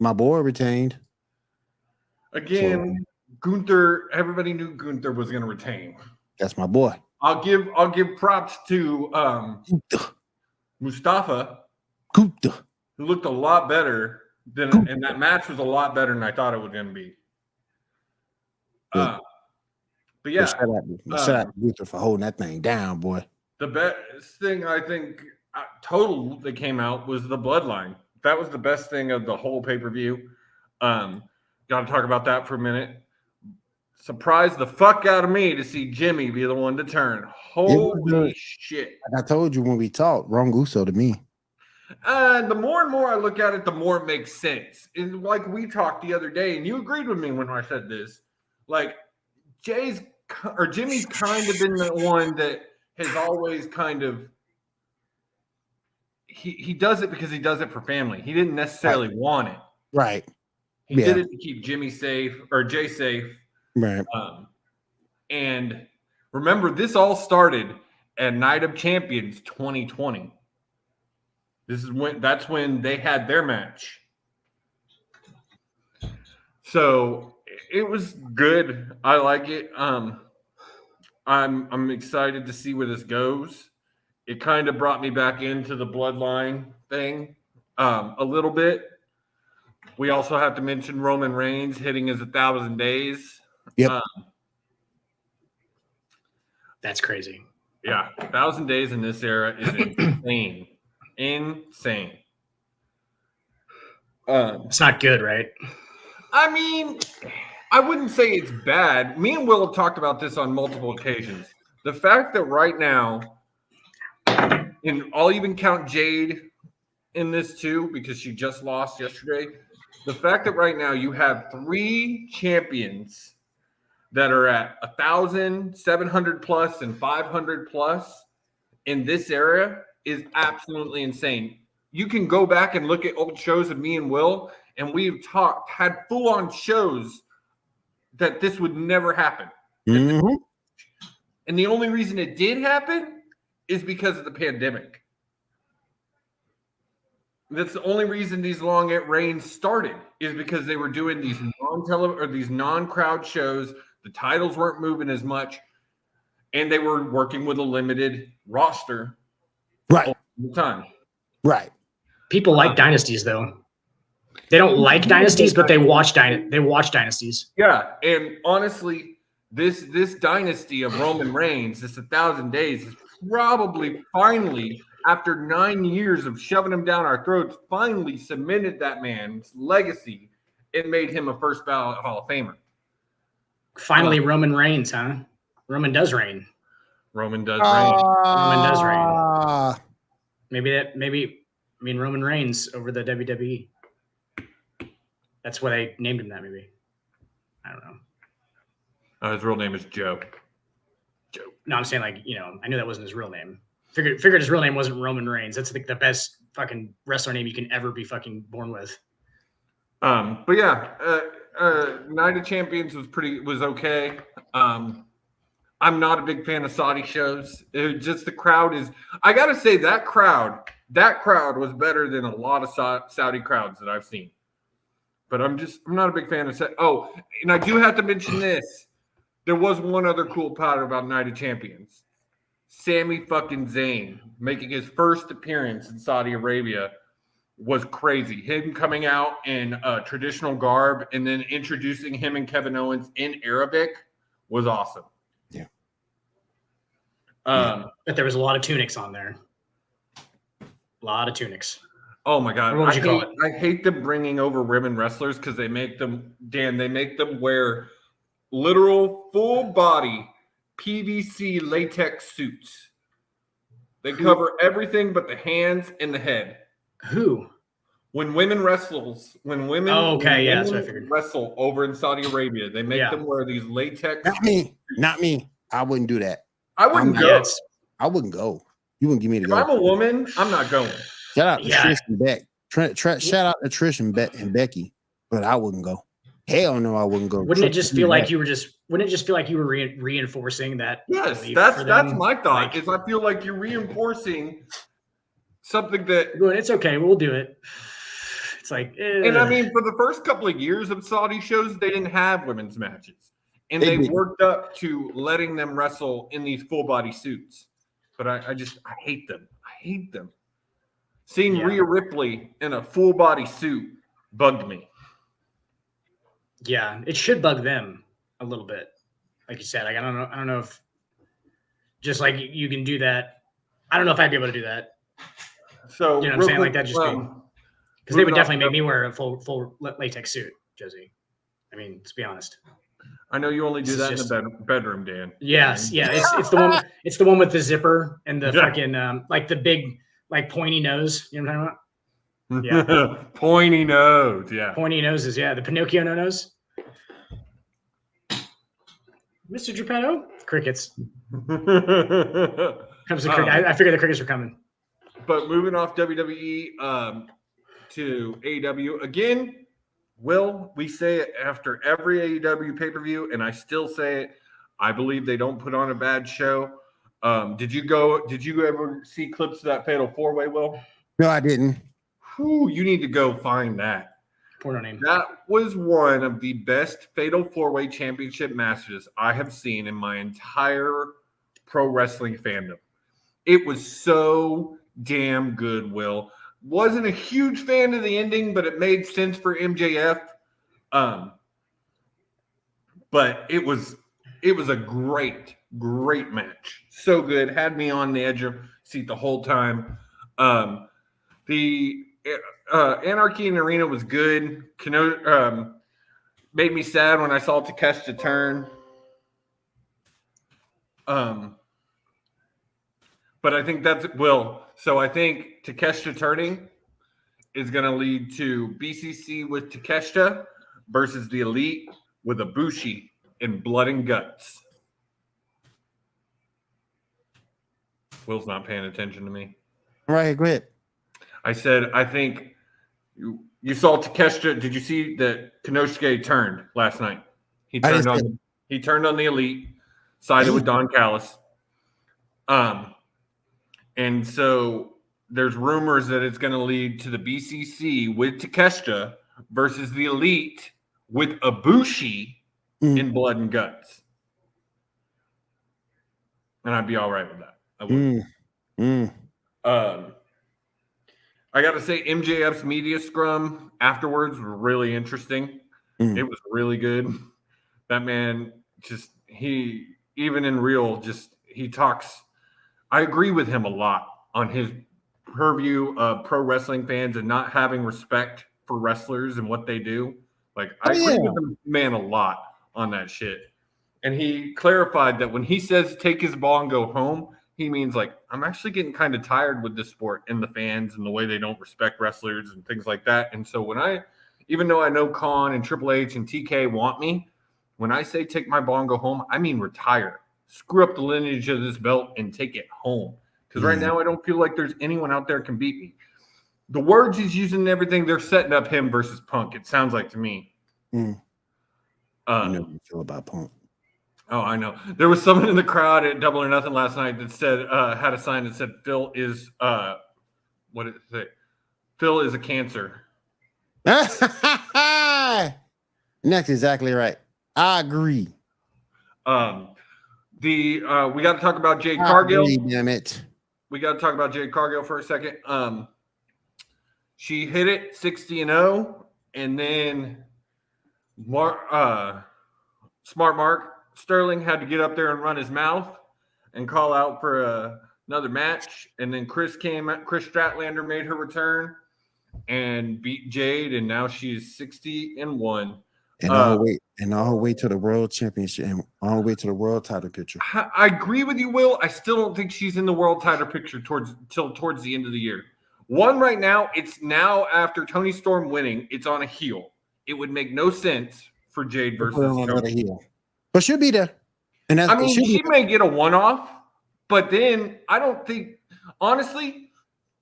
My boy retained. Again, Gunther, everybody knew Gunther was going to retain. That's my boy. I'll give props to Mustafa, who looked a lot better and that match was a lot better than I thought it was going to be. But yeah, shout out to Gunther for holding that thing down, boy. The best thing I think total that came out was the Bloodline. That was the best thing of the whole pay-per-view. Got to talk about that for a minute. Surprised the fuck out of me to see Jimmy be the one to turn. Holy shit. Like I told you when we talked, wrong Uso to me. The more and more I look at it, the more it makes sense. And like we talked the other day, and you agreed with me when I said this, like Jimmy's kind of been the one that has always kind of he does it because he does it for family. He didn't necessarily want it. Right. He did it to keep Jimmy safe or Jay safe. Right. And remember, this all started at Night of Champions 2020. That's when they had their match. So it was good. I like it. I'm excited to see where this goes. It kind of brought me back into the Bloodline thing a little bit. We also have to mention Roman Reigns hitting his 1,000 days. Yep. That's crazy. Yeah, 1,000 days in this era is insane. Insane. It's not good, right? I mean, I wouldn't say it's bad. Me and Will have talked about this on multiple occasions. The fact that right now, and I'll even count Jade in this too, because she just lost yesterday. The fact that right now you have 3 champions that are at 1,700 plus and 500 plus in this era is absolutely insane. You can go back and look at old shows of me and Will, and we've had full-on shows that this would never happen. Mm-hmm. And the only reason it did happen is because of the pandemic. That's the only reason these long reigns started, is because they were doing these non-crowd shows. The titles weren't moving as much, and they were working with a limited roster. Right. All the time. Right. People like dynasties, though. They don't like dynasties, but they watch dynasties. Yeah, and honestly, this dynasty of Roman Reigns, this 1,000 days, is probably finally after 9 years of shoving him down our throats, finally cemented that man's legacy and made him a first ballot Hall of Famer. Finally, Roman Reigns, huh? Roman does reign. Roman does reign. Roman does reign. Ah, Roman Reigns over the WWE. That's why they named him that, maybe. I don't know. His real name is Joe. No, I'm saying, like, I knew that wasn't his real name. Figured his real name wasn't Roman Reigns. That's the best fucking wrestler name you can ever be fucking born with. But yeah, Night of Champions was okay. I'm not a big fan of Saudi shows. Just the crowd is. I gotta say that crowd was better than a lot of Saudi crowds that I've seen. But I'm not a big fan of. Oh, and I do have to mention this. There was one other cool part about Night of Champions. Sami fucking Zayn making his first appearance in Saudi Arabia was crazy. Him coming out in traditional garb and then introducing him and Kevin Owens in Arabic was awesome. Yeah. But there was a lot of tunics on there. A lot of tunics. Oh my God. What would you call it? I hate them bringing over women wrestlers because they make them wear literal full body PVC latex suits. They cover everything but the hands and the head. Who? When women wrestle over in Saudi Arabia, they make them wear these latex. Not me. I wouldn't do that. I wouldn't go. I wouldn't go. You wouldn't give me the If go. I'm a woman, I'm not going. Shout out to Trish and Beck. Shout out to Trish and Becky, but I wouldn't go. Hell no, I wouldn't go. Wouldn't it just feel like you were reinforcing that? Yes, that's my thought. Is I feel like you're reinforcing something that. It's okay. We'll do it. It's like, and I mean, for the first couple of years of Saudi shows, they didn't have women's matches, and they worked up to letting them wrestle in these full body suits. But I hate them. I hate them. Seeing Rhea Ripley in a full body suit bugged me. Yeah, it should bug them a little bit. Like you said, like I don't know if just like you can do that. I don't know if I'd be able to do that. So you know what I'm saying? Like that just because they would definitely make me wear a full latex suit, Josie. I mean, let's be honest. I know you only do that in the bedroom, Dan. Yes, yeah. It's the one. It's the one with the zipper and the fucking like the big like pointy nose. You know what I'm talking about? Yeah. Pointy nose. Yeah. Pointy noses. Yeah. The Pinocchio nose. Mr. Geppetto? Crickets. Comes the cricket. I figured the crickets were coming. But moving off WWE to AEW again, we say it after every AEW pay-per-view, and I still say it. I believe they don't put on a bad show. Did you ever see clips of that Fatal 4-Way, Will? No, I didn't. Whew, you need to go find that. Porno name. That was one of the best Fatal 4-Way championship matches I have seen in my entire pro wrestling fandom. It was so damn good, Will. Wasn't a huge fan of the ending, but it made sense for MJF. But it was a great match. So good. Had me on the edge of seat the whole time. The Anarchy in the Arena was good. Made me sad when I saw Takeshita turn. But I think that's Will. So I think Takeshita turning is going to lead to BCC with Takeshita versus the Elite with Ibushi in Blood and Guts. Will's not paying attention to me. All right, go ahead. I said, I think you saw Takeshita. Did you see that Konosuke turned last night? He turned on the Elite, sided with Don Callis. And so there's rumors that it's going to lead to the BCC with Takeshita versus the Elite with Ibushi in Blood and Guts. And I'd be all right with that. I would. I got to say, MJF's media scrum afterwards was really interesting. It was really good. That man even in real, he talks. I agree with him a lot on his purview of pro wrestling fans and not having respect for wrestlers and what they do. Like, I agree with the man a lot on that shit. And he clarified that when he says take his ball and go home, he means like, I'm actually getting kind of tired with this sport and the fans and the way they don't respect wrestlers and things like that. And so even though I know Khan and Triple H and TK want me, when I say take my ball and go home, I mean retire. Screw up the lineage of this belt and take it home. Because right now I don't feel like there's anyone out there can beat me. The words he's using and everything, they're setting up him versus Punk. It sounds like to me. You know how you feel about Punk. Oh, I know. There was someone in the crowd at Double or Nothing last night that said, had a sign that said, Phil is, what did it say? Phil is a cancer. And that's exactly right. I agree. We got to talk about Jade Cargill. Damn it. We got to talk about Jade Cargill for a second. She hit it 60-0, and then Smart Mark Sterling had to get up there and run his mouth and call out for another match. And then Chris Statlander made her return and beat Jade, and now she's 60-1. And I'll wait till the world championship and I'll wait till the world title picture. I agree with you, Will. I still don't think she's in the world title picture towards the end of the year. One right now, it's now after Toni Storm winning, it's on a heel. It would make no sense for Jade versus Toni. Heel. But she'll be there. And she may get a one-off, but then I don't think, honestly,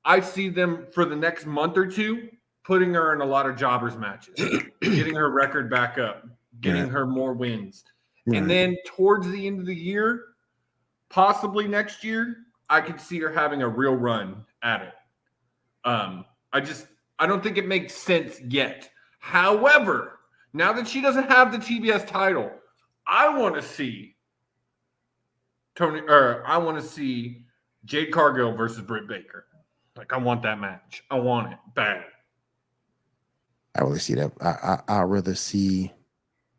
I see them for the next month or two putting her in a lot of jobbers matches, getting her record back up, getting her more wins. Right. And then towards the end of the year, possibly next year, I could see her having a real run at it. I don't think it makes sense yet. However, now that she doesn't have the TBS title, I want to see Jade Cargill versus Britt Baker. Like, I want that match. I want it bad. I really see that. I'd rather see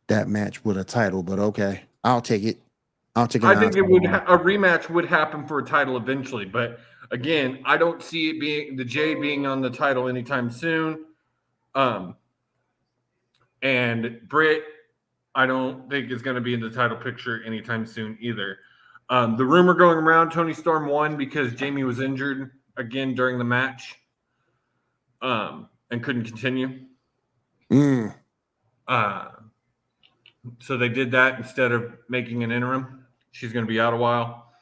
that match with a title, but okay, I'll take it. I think a rematch would happen for a title eventually, but again, I don't see it being the Jade being on the title anytime soon. And Britt, I don't think is going to be in the title picture anytime soon either. The rumor going around, Toni Storm won because Jamie was injured again during the match, and couldn't continue. So they did that instead of making an interim. She's going to be out a while.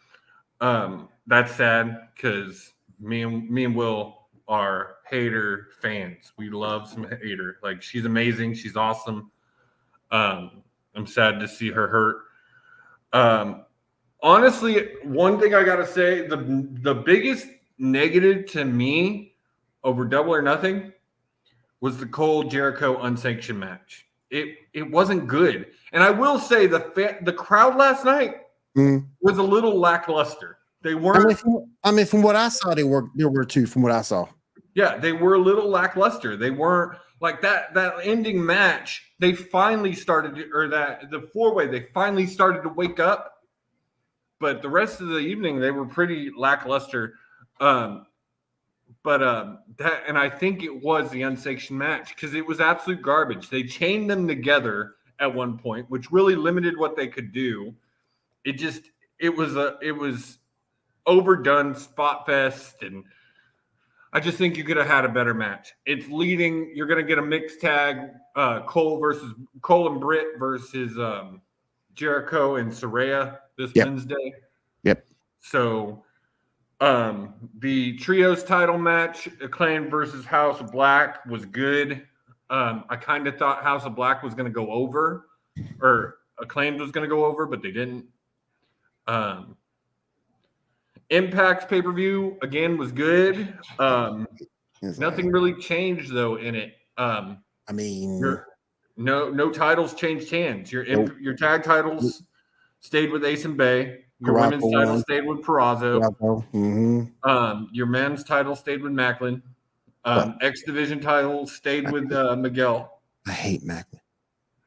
That's sad because me and Will are Hater fans. We love some Hater. Like, she's amazing. She's awesome. I'm sad to see her hurt. Honestly, one thing I got to say, the biggest negative to me over Double or Nothing was the Cole Jericho unsanctioned match. It wasn't good. And I will say the crowd last night was a little lackluster. They weren't. I mean, from what I saw, there were two. From what I saw, yeah, they were a little lackluster. They weren't like that. That ending match, they finally started, the 4-way, they finally started to wake up. But the rest of the evening, they were pretty lackluster. And I think it was the unsanctioned match because it was absolute garbage. They chained them together at one point, which really limited what they could do. It was overdone spot fest, and I just think you could have had a better match. It's leading. You're going to get a mixed tag, Cole and Britt versus Jericho and Saraya this Wednesday. Yep. So the trios title match, Acclaimed versus House of Black, was good. I kind of thought House of Black was going to go over, or Acclaimed was going to go over, but they didn't. Impact's pay-per-view again was good. Nothing really changed though in it. No titles changed hands. Your tag titles stayed with Ace and Bay. Your women's title stayed with Purrazzo. Your men's title stayed with Macklin. X Division title stayed with Miguel. I hate Macklin.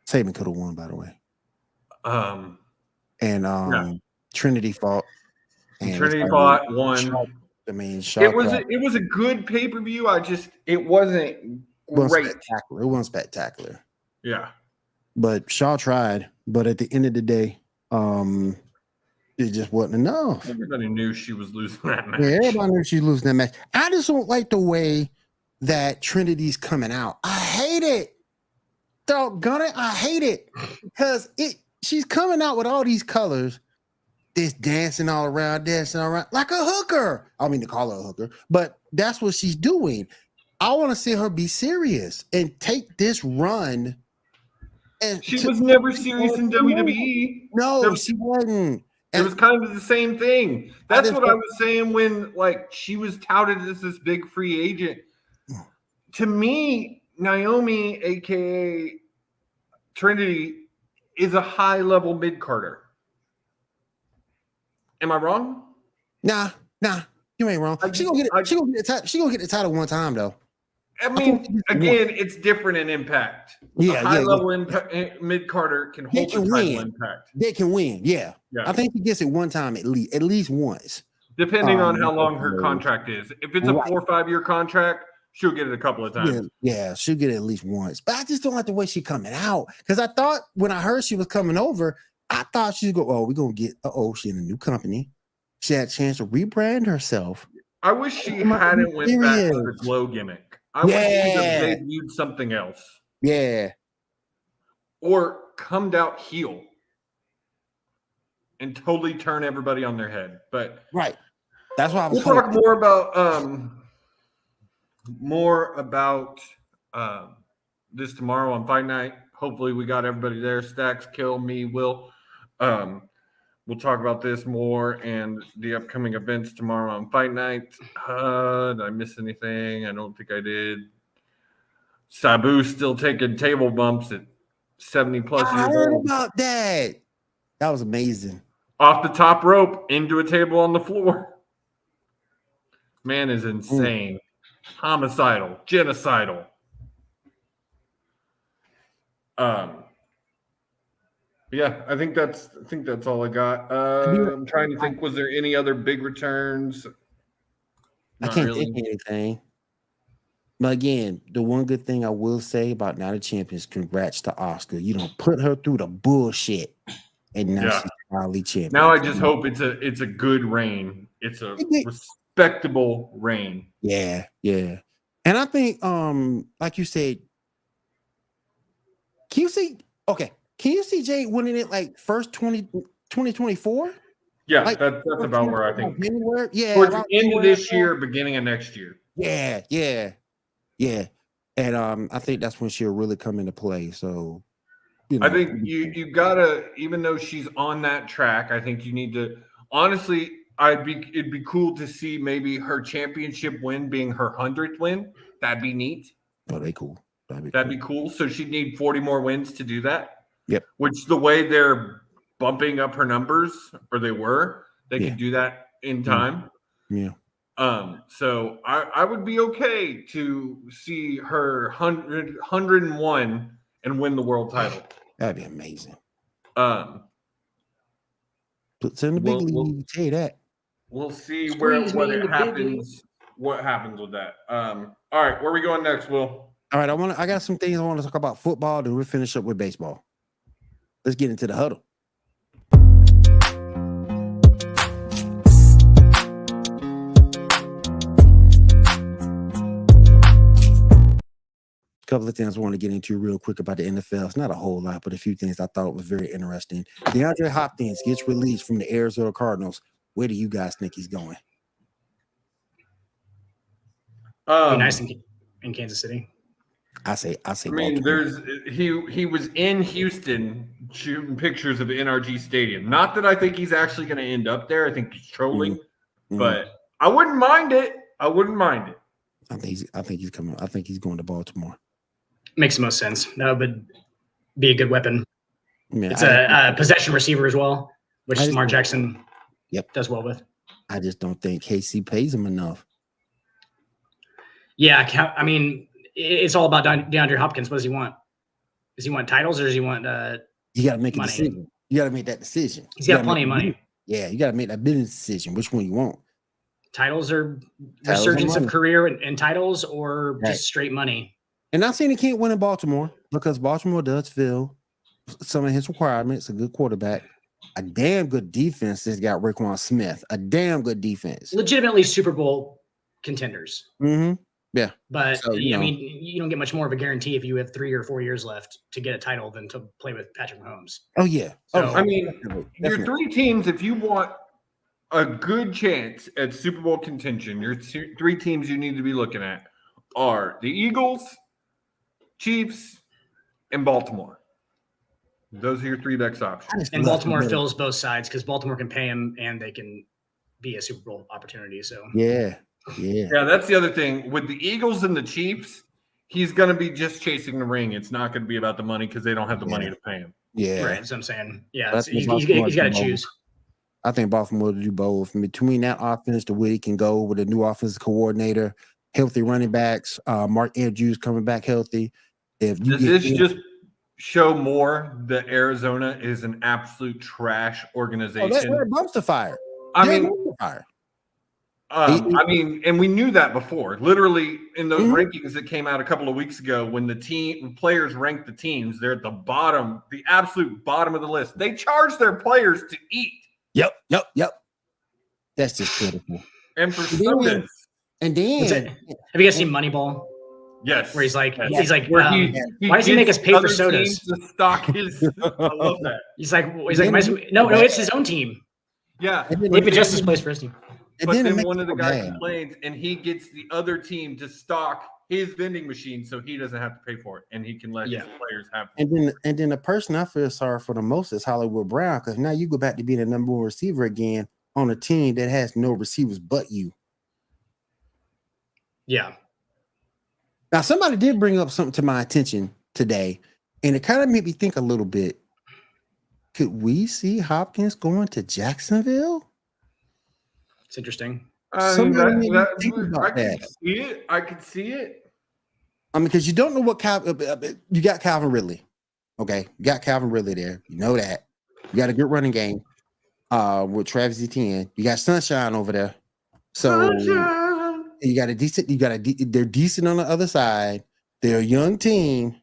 Saban could have won, by the way. Trinity fought. Trinity fought, won. I mean, It was a good pay-per-view. It wasn't great. Spectacular. It wasn't spectacular. Yeah. But Shaw tried. But at the end of the day, it just wasn't enough. Everybody knew she was losing that match. Yeah, everybody knew she was losing that match. I just don't like the way that Trinity's coming out. I hate it. Doggone it. I hate it. Because she's coming out with all these colors, just dancing all around, like a hooker. I don't mean to call her a hooker, but that's what she's doing. I want to see her be serious and take this run. And she was never serious in WWE. No, she wasn't. It was kind of the same thing. That's what I was saying when she was touted as this big free agent. To me, Naomi, aka Trinity, is a high-level mid-carder. Am I wrong? Nah, you ain't wrong. She gonna get the title one time though. I mean, again, it's different in Impact. Yeah, high-level mid-carder can hold the title Impact. They can win. Yeah. I think she gets it one time at least once. Depending on how long her contract is. If it's a 4 or 5 year contract, she'll get it a couple of times. Yeah, she'll get it at least once. But I just don't like the way she's coming out. Because I thought when I heard she was coming over, I thought she'd go, we're going to get, she in a new company. She had a chance to rebrand herself. I wish she hadn't went back to the glow gimmick. I wish she'd have debuted something else. Yeah. Or come out heel and totally turn everybody on their head. But right. That's why we'll talk more about this tomorrow on Fight Night. Hopefully we got everybody there. Stacks, Kill, me, Will. We'll talk about this more and the upcoming events tomorrow on Fight Night. Did I miss anything? I don't think I did. Sabu still taking table bumps at 70 plus years old. I heard about that. That was amazing. Off the top rope into a table on the floor. Man is insane. Homicidal, genocidal. Yeah, I think that's all I got. I'm trying to think, was there any other big returns? I can't think of anything. But again, the one good thing I will say about Night of Champions, congrats to Asuka. You don't put her through the bullshit, and now she's finally champion. Now I just hope it's a good reign. It's a respectable reign. Yeah. And I think, like you said, can you see Jay winning it first 2024? Yeah, that's about where I think. Yeah, towards the end of this year, beginning of next year. Yeah. And I think that's when she'll really come into play. So, I think you gotta, even though she's on that track, I think you need to. Honestly, it'd be cool to see maybe her championship win being her 100th win. That'd be neat. Oh, they cool. That'd be cool. So she'd need 40 more wins to do that. Yep. Which the way they're bumping up her numbers, or they could do that in time. Yeah. So I would be okay to see her 101 and win the world title. That'd be amazing. Puts in the big league. Tell you that. We'll see what happens with that. All right, where are we going next, Will? All right, I got some things I want to talk about football, then we'll finish up with baseball. Let's get into the huddle. Couple of things I want to get into real quick about the NFL. It's not a whole lot, but a few things I thought was very interesting. DeAndre Hopkins gets released from the Arizona Cardinals. Where do you guys think he's going? Nice in Kansas City. I say. I mean, he was in Houston shooting pictures of NRG Stadium. Not that I think he's actually going to end up there. I think he's trolling, but I wouldn't mind it. I think he's coming. I think he's going to Baltimore. Makes the most sense. That would be a good weapon. Yeah, it's a possession receiver as well, which Lamar Jackson does well with. I just don't think KC pays him enough. Yeah, I mean, it's all about DeAndre Hopkins. What does he want? Does he want titles or does he want you got to make money? A decision. You got to make that decision. He's got plenty of money. Yeah, you got to make that business decision. Which one you want? Titles are Titles are resurgence of money. career and titles, or Right. just straight money. And not saying he can't win in Baltimore, because Baltimore does fill some of his requirements. A good quarterback, a damn good defense that's got Raekwon Smith, a damn good defense. Legitimately Super Bowl contenders. Mm-hmm. But So, I mean, you don't get much more of a guarantee if you have 3 or 4 years left to get a title than to play with Patrick Mahomes. Oh yeah. So, Oh, I mean, definitely. your three teams, if you want a good chance at Super Bowl contention, your three teams you need to be looking at are the Eagles, Chiefs, and Baltimore. Those are your three best options. and Baltimore fills both sides because Baltimore can pay him and they can be a Super Bowl opportunity. So Yeah. Yeah, that's the other thing. With the Eagles and the Chiefs, he's going to be just chasing the ring. It's not going to be about the money because they don't have the money to pay him. Yeah. right, that's what I'm saying. Yeah, That's he's what got to Baltimore choose. I think Baltimore will do both. Between that offense, the way he can go with a new offensive coordinator, healthy running backs, Mark Andrews coming back healthy. If you Does this just show more that Arizona is an absolute trash organization? they're a dumpster fire. I They're a mean, dumpster fire. and we knew that before. Literally, in those Mhm. rankings that came out a couple of weeks ago, when the players ranked the teams, they're at the bottom, the absolute bottom of the list. They charge their players to eat Yep. That's just pitiful. and for And then- sodas. And What's then it? Have you guys seen Moneyball? Yes, Where he's like, Yes. he's like, Where why does he make gets us pay for other sodas? teams to stock his. I love that. He's like, no, it's his own team. Yeah, And then- David Justice plays for his team. and but then it then makes one me of the so guys mad. complains, and he gets the other team to stock his vending machine, so he doesn't have to pay for it, and he can let his players have. And then the person I feel sorry for the most is Hollywood Brown, because now you go back to being a number one receiver again on a team that has no receivers but you. Yeah. Now, somebody did bring up something to my attention today, and it kind of made me think a little bit. Could we see Hopkins going to Jacksonville? It's interesting. Somebody made me think I about can that. see it. I can see it. I mean, because you don't know what you got Calvin Ridley. Okay, you got Calvin Ridley there. You know that. You got a good running game with Travis Etienne. You got Sunshine over there. So you got a decent. They're decent on the other side. They're a young team.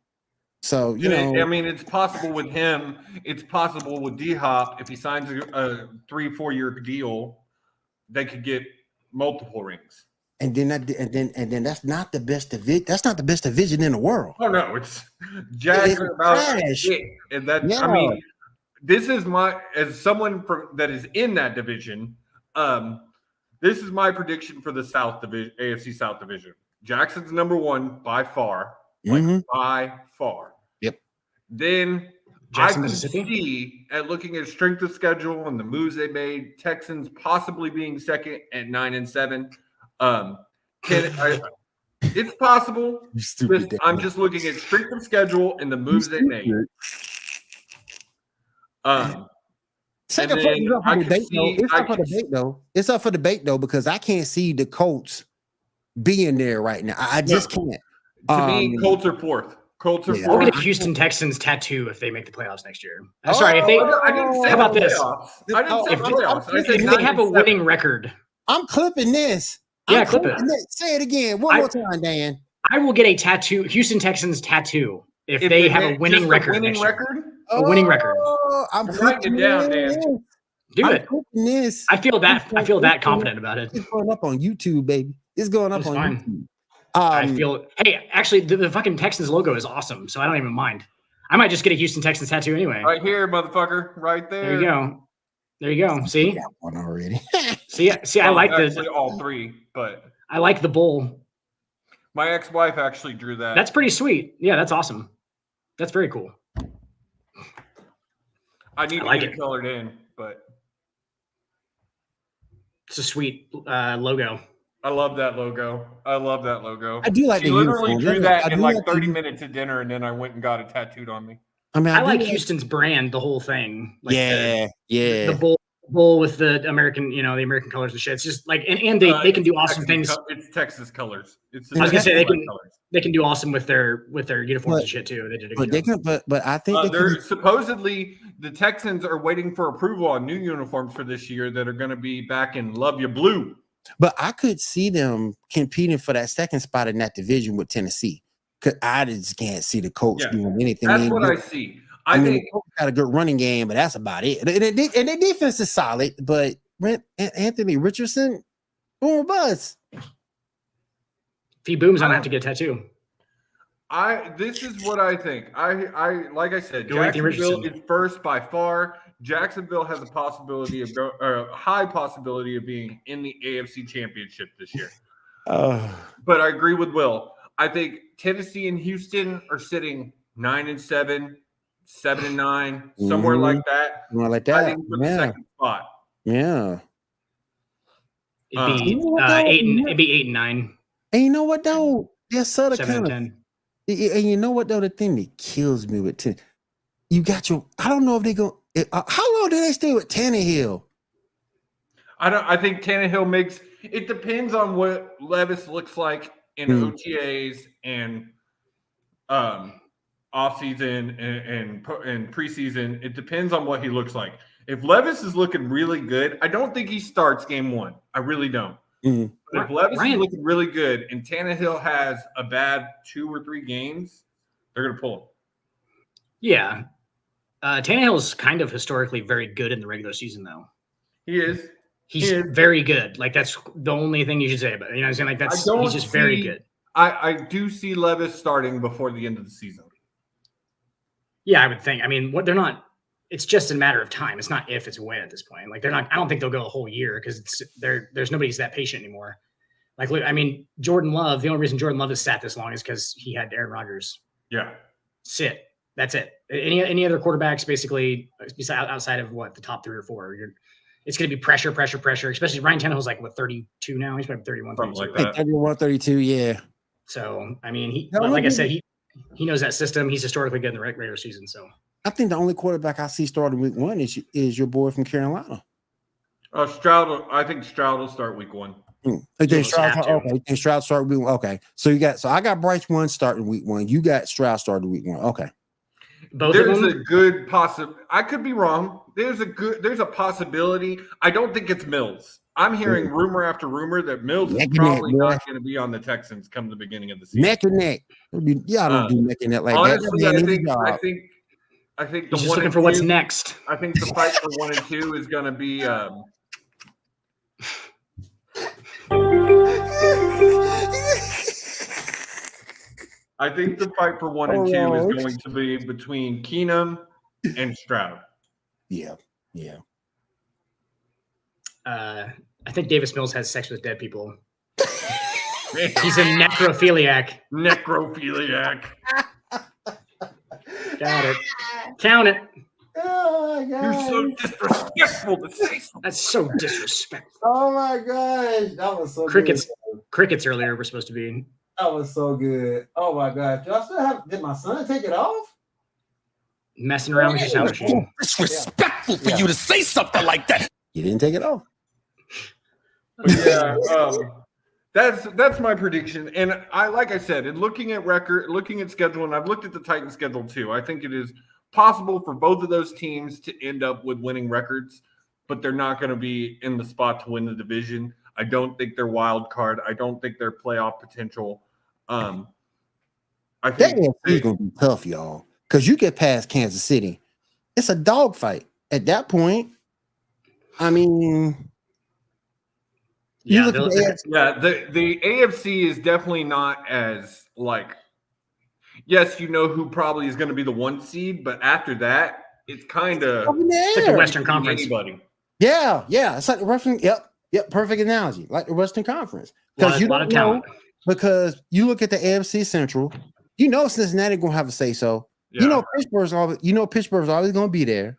So you know. I mean, it's possible with him. It's possible with D Hop if he signs a 3-4 year deal, they could get multiple rings. And then that's not the best division. That's not the best division in the world. Oh no, it's Jags It's are about trash. it. And that Yeah. I mean, this is as someone that is in that division. This is my prediction for the South Division, AFC South Division. Jackson's number one by far, by far. Yep. Then Jackson, I could Mississippi? see at looking at strength of schedule and the moves they made, Texans possibly being second at 9-7. It's possible. I'm just looking at strength of schedule and the moves they made. It's up for debate though. It's up for debate though because I can't see the Colts being there right now. I just can't. To me, Colts are fourth. Colts are Yeah. I'll fourth. get a Houston Texans tattoo if they make the playoffs next year. Sorry, if they I didn't say how about this? playoffs. I didn't say If playoffs. I said if they have a 9-7. winning record, I'm clipping this. Yeah, I'm clip it. clipping this. Say it again. One more time, Dan. I will get a tattoo, Houston Texans tattoo, if they have a winning just record. winning next year. record. A winning record. I'm You're writing clipping it down, this. Dan. Do I'm it. clipping this. I feel that confident about it. It's going up on YouTube, baby. It's going up It's on fine. YouTube. I feel. Hey, actually, the fucking Texans logo is awesome, so I don't even mind. I might just get a Houston Texans tattoo anyway. Right here, motherfucker. Right there. There you go. There you go. See, got one already. see. I like actually all three, but I like the bull. my ex-wife actually drew that. That's pretty sweet. Yeah, that's awesome. That's very cool. I need I to like get it. it colored in, but It's a sweet logo. I love that logo. I love that logo. I do like She the literally uniform. drew that I in do like like the 30 uni- minutes at dinner, and then I went and got it tattooed on me. I mean, I do like Houston's brand, the whole thing. Like yeah. the bull with the American, the American colors and shit. It's just like, and they can do awesome things. It's Texas colors. It's I was gonna say colors. they can do awesome with their uniforms and shit too. They did a But good they job. can, but I think they They're can, supposedly the Texans are waiting for approval on new uniforms for this year that are going to be back in Love You Blue. But I could see them competing for that second spot in that division with Tennessee. Cause I just can't see the Colts Yeah, doing anything. that's what I see. I mean, think the Colts got a good running game, but that's about it. And their defense is solid, but Anthony Richardson, boom or bust. If he booms, I'm gonna have to get a tattoo. This is what I think. I like I said, Go Anthony Jacksonville Richardson. is first by far. Jacksonville has a possibility of a high possibility of being in the AFC Championship this year. But I agree with Will. I think Tennessee and Houston are sitting 9-7, 7-9, somewhere like that. Somewhere like that. Fighting for the second spot. Yeah. It'd be It'd be 8 and 9. And you know what though? They're sort of 7 kind and of. 10. And you know what though? The thing that kills me with you got your. I don't know if they go. How long do they stay with Tannehill? I think Tannehill makes it depends on what Levis looks like in OTAs and offseason and preseason. It depends on what he looks like. If Levis is looking really good, I don't think he starts game one. I really don't. But if Levis is looking really good and Tannehill has a bad 2 or 3 games, they're going to pull him. Yeah. Tannehill's kind of historically very good in the regular season, though. He is. He's very good. Like, that's the only thing you should say about it. You know what I'm saying? Like, he's just very good. I do see Levis starting before the end of the season. Yeah, I would think. I mean, they're not. It's just a matter of time. It's not if, it's when at this point. Like, they're not. I don't think they'll go a whole year because there's nobody's that patient anymore. Like, look, I mean, Jordan Love. The only reason Jordan Love has sat this long is because he had Aaron Rodgers. Yeah. Sit. That's it. Any other quarterbacks, basically, outside of the top 3 or 4, it's going to be pressure. Especially Ryan Tannehill's like 32 now. He's probably 31, 32. Something like that. 31, 32, yeah. So I mean, like I said, he knows that system. He's historically good in the regular season. So I think the only quarterback I see starting week 1 is your boy from Carolina. Stroud. I think Stroud will start week 1. Stroud start week 1. Okay, so I got Bryce 1 starting week 1. You got Stroud starting week 1. Okay. There's a good possibility. I could be wrong. There's a possibility. I don't think it's Mills. I'm hearing rumor after rumor that Mills is probably not going to be on the Texans come the beginning of the season. Neck and neck. Y'all don't do neck and neck like honestly, that. I think he's just looking for what's next. I think the fight for 1 and 2 is going to be. I think the fight for 1 and 2 is going to be between Keenum and Stroud. Yeah. I think Davis Mills has sex with dead people. He's a necrophiliac. Got it. Count it. Oh my God. You're so disrespectful to say something. That's so disrespectful. Oh my gosh. That was so Crickets. good. Crickets earlier were supposed to be. That was so good. Oh my gosh. Did my son take it off? Messing around with your sound machine. Disrespectful for you to say something like that. You didn't take it off. But yeah, that's my prediction. And like I said, in looking at schedule, and I've looked at the Titans schedule too. I think it is possible for both of those teams to end up with winning records, but they're not going to be in the spot to win the division. I don't think they're wild card. I don't think they're playoff potential. I think it's going to be tough, y'all, because you get past Kansas City, it's a dogfight at that point. I mean. The AFC is definitely not as yes, you know who probably is going to be the 1 seed, but after that, it's kind of like the Western Conference. Anybody. Yeah, it's like the Western. Yep, perfect analogy, like the Western Conference. Because you don't know, because you look at the AFC Central, you know Cincinnati going to have a say so. Yeah. You know Pittsburgh's always going to be there.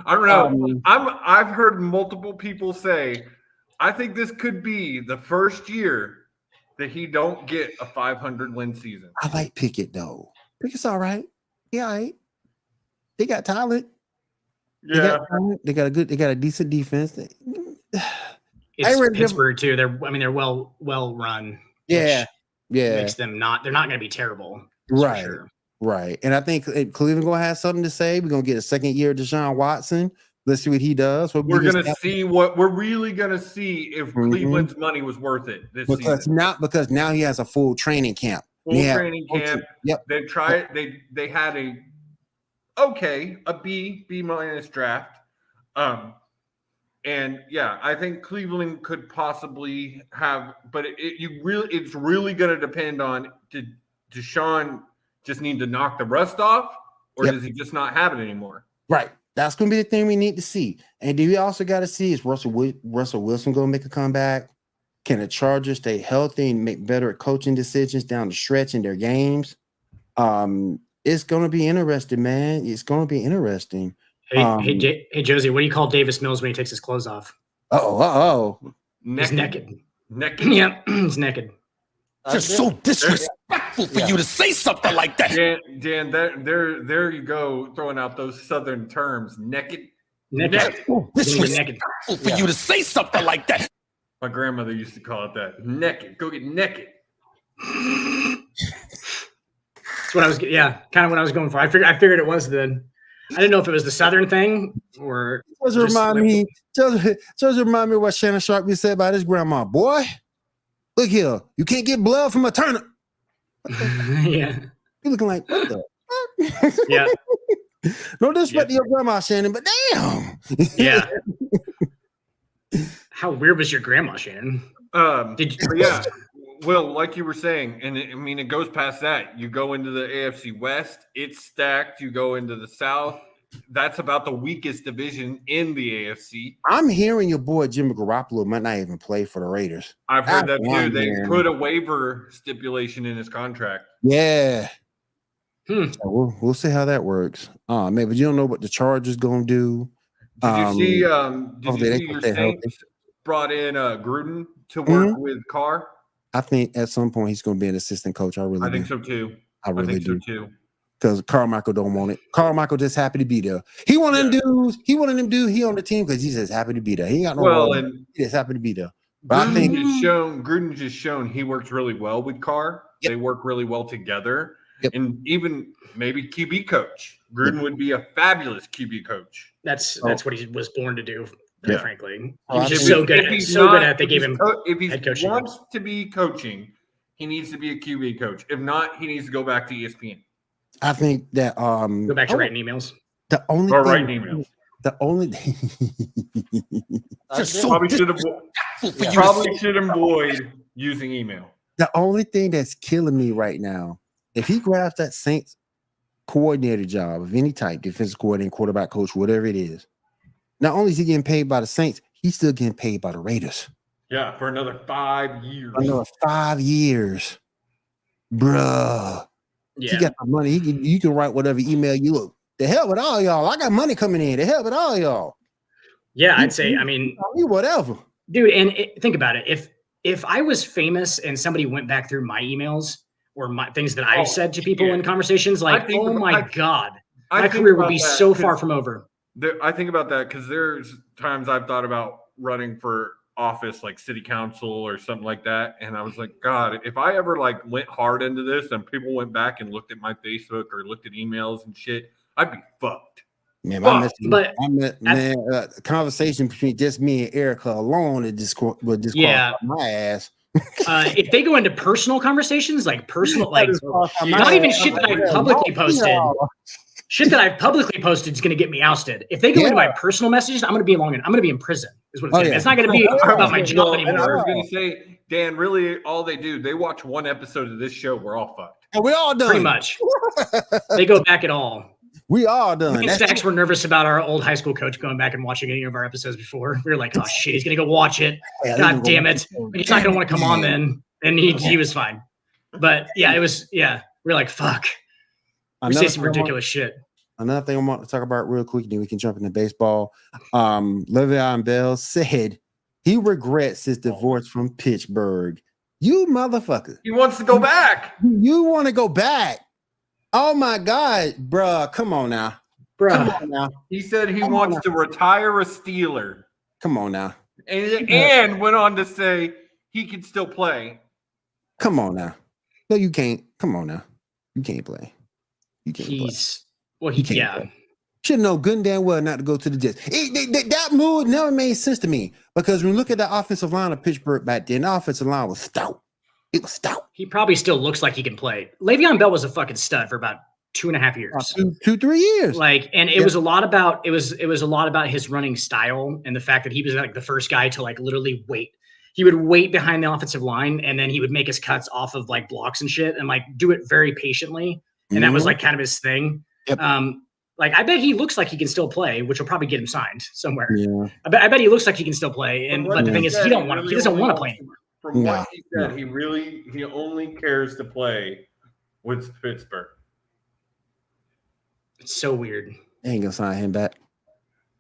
I don't know. I've heard multiple people say, I think this could be the first year that he don't get a 500-win season. I like Pickett, though. Pickett's all right. Yeah, all right. They got talent. Yeah. They got a decent defense. It's Pittsburgh, too. They're well run. Yeah. Makes them they're not going to be terrible. Right. Sure. Right. And I think Cleveland going to have something to say. We're going to get a second year of Deshaun Watson. Let's see what he does. We're gonna see what we're really gonna see if Cleveland's money was worth it this season. Because now he has a full training camp. Full training camp. Yep. They tried. They had a B minus draft. And yeah, I think Cleveland could possibly have, but it's really going to depend on did Deshaun just need to knock the rust off, or does he just not have it anymore? Right. That's going to be the thing we need to see. And do we also got to see is Russell Wilson going to make a comeback? Can the Chargers stay healthy and make better coaching decisions down the stretch in their games? It's going to be interesting, man. It's going to be interesting. Hey, Josie, what do you call Davis Mills when he takes his clothes off? He's naked. Naked. Yeah, he's naked. Just so disrespectful for you to say something like that. Dan, there you go, throwing out those Southern terms. Naked. Disrespectful for you to say something like that. My grandmother used to call it that. Naked. Go get naked. That's what I was. Yeah, kind of what I was going for. I figured it was I didn't know if it was the Southern thing or. Just remind me of what Shannon Sharp said about his grandma. Boy, look here, you can't get blood from a turnip. Yeah, you looking like what the? Yeah. No disrespect to your grandma, Shannon, but damn. Yeah. How weird was your grandma, Shannon? Yeah. Well, like you were saying, and it goes past that. You go into the AFC West, it's stacked. You go into the South, that's about the weakest division in the AFC. I'm hearing your boy Jimmy Garoppolo might not even play for the Raiders. I've heard that too. They put a waiver stipulation in his contract. Yeah. So we'll see how that works. Man, but you don't know what the Chargers gonna do. Did you see your Saints brought in Gruden to work with Carr? I think at some point he's going to be an assistant coach. I think so too. I really do too. Because Carmichael don't want it. Carmichael just happy to be there. He one of them dudes. He one of them dudes. He on the team because he's just happy to be there. He ain't got no role. He just happy to be there. But Gruden just shown he works really well with Carr. Yep. They work really well together. Yep. And even maybe QB coach. Gruden would be a fabulous QB coach. That's what he was born to do. Frankly, he's just so good. They gave him. If he wants to be coaching, he needs to be a QB coach. If not, he needs to go back to ESPN. I think that go back to writing emails. Writing emails. The only probably should avoid using email. The only thing that's killing me right now, if he grabs that Saints coordinator job of any type, defensive coordinator, quarterback coach, whatever it is. Not only is he getting paid by the Saints, he's still getting paid by the Raiders. Yeah, for another 5 years. Another 5 years. Bruh. Yeah. He got the money. You can write whatever email you look. The hell with all y'all. I got money coming in. The hell with all y'all. Yeah, I'd say, whatever. Dude, and think about it. If I was famous and somebody went back through my emails or my things that I've said to people in conversations, like, God, my career would be so far from over. I think about that because there's times I've thought about running for office, like city council or something like that, and I was like, God, if I ever went hard into this and people went back and looked at my Facebook or looked at emails and shit, I'd be fucked. Man, conversation between just me and Erica alone would disqualify my ass. If they go into personal conversations, not even shit that I publicly posted. Shit that I've publicly posted is going to get me ousted. If they go into my personal messages, I'm going to be I'm going to be in prison. Is what it's going to be. It's not going to be about my job anymore. I was going to say, Dan, really, all they watch one episode of this show. We're all fucked. And we all done. Pretty much. They go back at all. We all done. Me and Stacks were nervous about our old high school coach going back and watching any of our episodes before. We were like, oh shit, he's going to go watch it. God damn it. But he's not going to want to come on then. And he was fine. But yeah, we're like, fuck. We say some ridiculous shit. Another thing I want to talk about real quick, then we can jump into baseball. Le'Veon Bell said he regrets his divorce from Pittsburgh. You motherfucker. He wants to go back. You want to go back. Oh my God, bruh. Come on now. He said he wants to retire a Steeler. Come on now. And went on to say he can still play. Come on now. No, you can't. Come on now. You can't play. You can't play. He Should know good and damn well not to go to the Jets. That move never made sense to me because when you look at the offensive line of Pittsburgh back then, the offensive line was stout. It was stout. He probably still looks like he can play. Le'Veon Bell was a fucking stud for about 2.5 years. 3 years. Like, and it was a lot about it was a lot about his running style and the fact that he was like the first guy to like literally wait. He would wait behind the offensive line and then he would make his cuts off of like blocks and shit and like do it very patiently. And that was like kind of his thing. Yep. Like I bet he looks like he can still play, which will probably get him signed somewhere. Yeah. I bet he looks like he can still play. And but the thing is, he doesn't want to play anymore. From what he said, he only cares to play with Pittsburgh. It's so weird. They ain't gonna sign him back.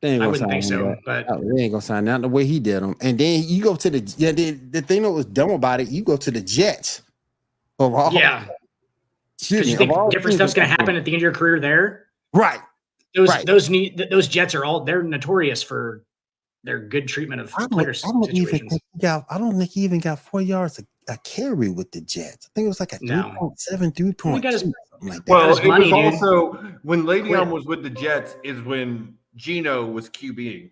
I wouldn't think so, but they ain't gonna sign not the way he did them. And then you go to the the thing that was dumb about it, you go to the Jets. Yeah. Because you think different stuff's gonna happen at the end of your career there. Right. Those Jets are they're notorious for their good treatment of players. I don't think he even got 4 yards a carry with the Jets. I think it was like a 3.7, 3.2. Like that. Well, it was also when Le'Veon was with the Jets is when Geno was QBing.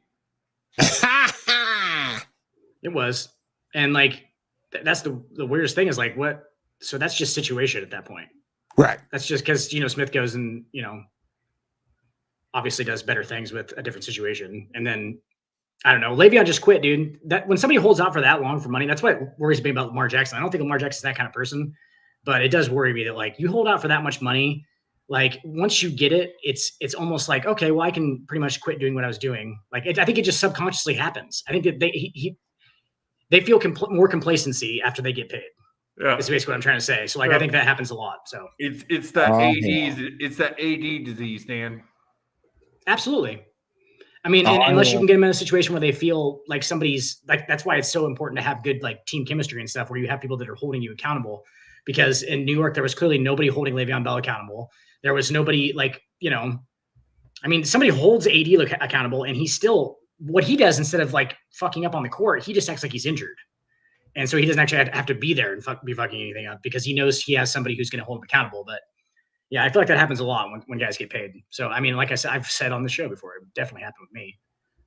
It was. And like that's the weirdest thing is like what so that's just situation at that point. Right. That's just because Geno Smith goes and obviously does better things with a different situation. And then I don't know. Le'Veon just quit, dude. That when somebody holds out for that long for money, that's what worries me about Lamar Jackson. I don't think Lamar Jackson's that kind of person, but it does worry me that like you hold out for that much money, like once you get it, it's almost like okay, well I can pretty much quit doing what I was doing. Like I think it just subconsciously happens. I think that they feel more complacency after they get paid. Yeah, it's basically what I'm trying to say. So like I think that happens a lot. So it's that it's that AD disease, Dan. Absolutely. I mean, unless you can get them in a situation where they feel like somebody's like, that's why it's so important to have good like team chemistry and stuff where you have people that are holding you accountable. Because in New York, there was clearly nobody holding Le'Veon Bell accountable. There was nobody like, I mean, somebody holds AD accountable and he's still what he does instead of like fucking up on the court, he just acts like he's injured. And so he doesn't actually have to be there and be fucking anything up because he knows he has somebody who's going to hold him accountable. But yeah, I feel like that happens a lot when guys get paid. So, I mean, like I said, I've said on the show before, it definitely happened with me.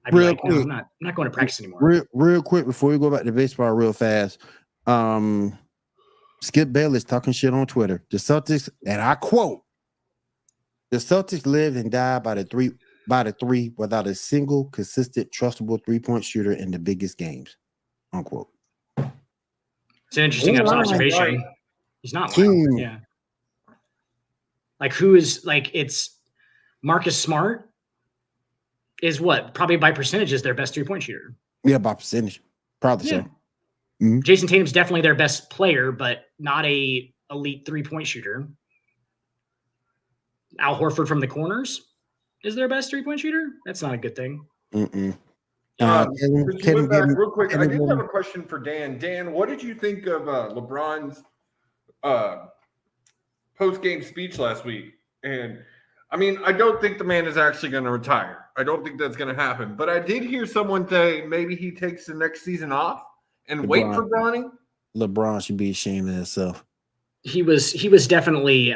I'd be like, no, I'm not going to practice anymore. Real quick, before we go back to baseball real fast, Skip Bayless talking shit on Twitter. The Celtics, and I quote, the Celtics live and die by the three without a single consistent, trustable three-point shooter in the biggest games. Unquote. It's an interesting observation. Right. He's not lying. Yeah. Like who is like it's Marcus Smart is what probably by percentage is their best 3-point shooter. Yeah, by percentage, probably so. Mm-hmm. Jason Tatum's definitely their best player, but not a elite 3-point shooter. Al Horford from the corners is their best 3-point shooter. That's not a good thing. Real quick, I did have a question for Dan. Dan, what did you think of LeBron's post-game speech last week? And I mean, I don't think the man is actually going to retire. I don't think that's going to happen. But I did hear someone say maybe he takes the next season off and wait for Bronny. LeBron should be ashamed of himself. He was definitely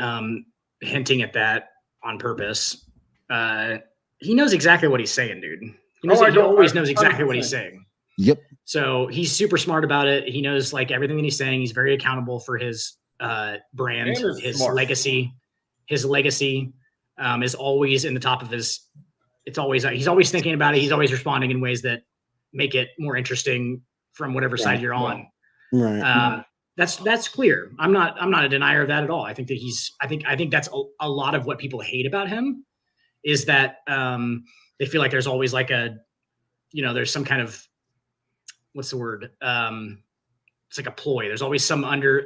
hinting at that on purpose. He knows exactly what he's saying, dude. He always knows exactly what he's saying. Yep. So he's super smart about it. He knows like everything that he's saying. He's very accountable for his brand, his legacy. His legacy is always in the top of his. It's always he's always thinking about it. He's always responding in ways that make it more interesting from whatever side you're on. Right. That's clear. I'm not a denier of that at all. I think that I think that's a lot of what people hate about him is that they feel like there's always like there's some kind of what's the word? It's like a ploy. There's always some under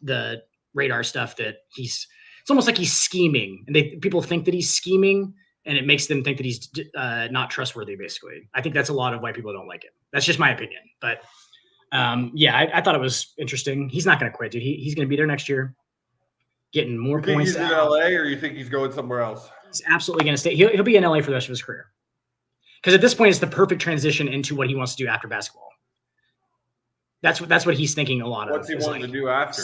the radar stuff that it's almost like he's scheming, and people think that he's scheming, and it makes them think that he's not trustworthy. Basically, I think that's a lot of why people don't like him. That's just my opinion, but I thought it was interesting. He's not going to quit, dude. He's going to be there next year, getting more points. He's in LA, or you think he's going somewhere else? He's absolutely going to stay. He'll be in LA for the rest of his career. Because at this point, it's the perfect transition into what he wants to do after basketball. That's what he's thinking a lot of. What's he wanting to do after?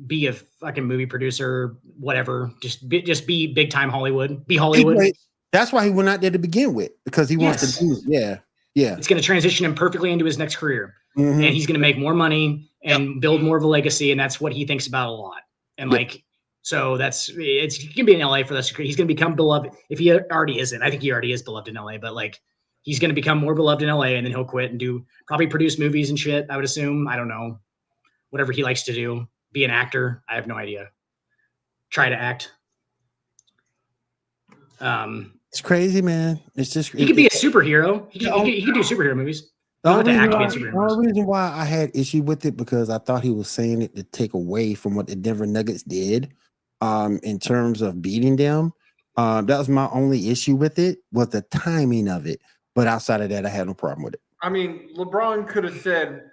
Be a fucking movie producer, whatever. Just be big time Hollywood. Be Hollywood. That's why he went out there to begin with, because he wants Yes. to do. Yeah. It's going to transition him perfectly into his next career, Mhm. and he's going to make more money and build more of a legacy, and that's what he thinks about a lot. And Yep. like, so it's going to be in LA for this. He's going to become beloved if he already isn't. I think he already is beloved in LA, but like, he's going to become more beloved in LA, and then he'll quit and probably produce movies and shit. I would assume. I don't know, whatever he likes to do. Be an actor. I have no idea. Try to act. It's crazy, man. It's just He could be a superhero. He could do superhero movies. The Don't have to act to be in the superhero movies. only reason why I had issue with it because I thought he was saying it to take away from what the Denver Nuggets did, in terms of beating them. That was my only issue with it, was the timing of it. But outside of that, I had no problem with it. I mean, LeBron could have said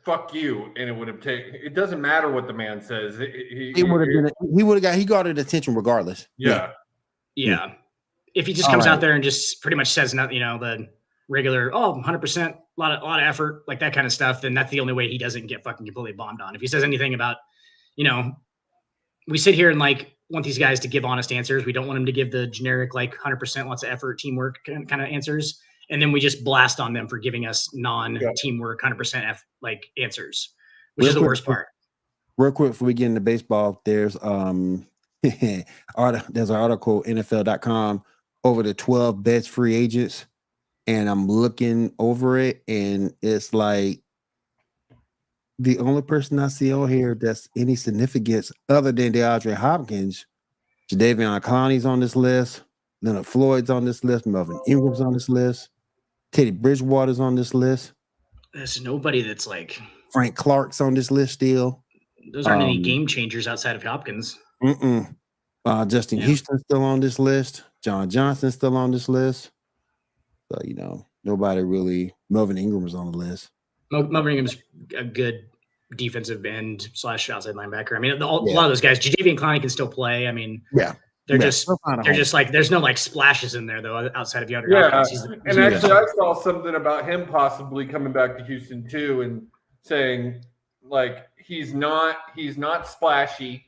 "fuck you," and it would have taken. It doesn't matter what the man says. He would have been. He got attention regardless. Yeah. If he just comes out there and just pretty much says nothing, the regular 100%, a lot of effort, like that kind of stuff, then that's the only way he doesn't get fucking completely bombed on. If he says anything about, we sit here and like want these guys to give honest answers. We don't want them to give the generic like 100% lots of effort, teamwork kind of answers, and then we just blast on them for giving us non-teamwork 100% like answers, which is the worst part. Real quick before we get into baseball, there's there's an article NFL.com over the 12 best free agents, and I'm looking over it, and it's like the only person I see on here that's any significance other than DeAndre Hopkins, Jadeveon Clowney's on this list, Leonard Floyd's on this list, Melvin Ingram's on this list, Teddy Bridgewater's on this list. There's nobody that's like Frank Clark's on this list still. Those aren't any game changers outside of Hopkins. Justin Houston's still on this list. John Johnson's still on this list. So, nobody really. Melvin Ingram was on the list. Melvin Ingram's a good defensive end / outside linebacker. I mean, a lot of those guys, Jadeveon Clowney can still play. I mean, they're just like, there's no like splashes in there though, outside of DeAndre Hopkins. And actually, I saw something about him possibly coming back to Houston too, and saying like he's not splashy.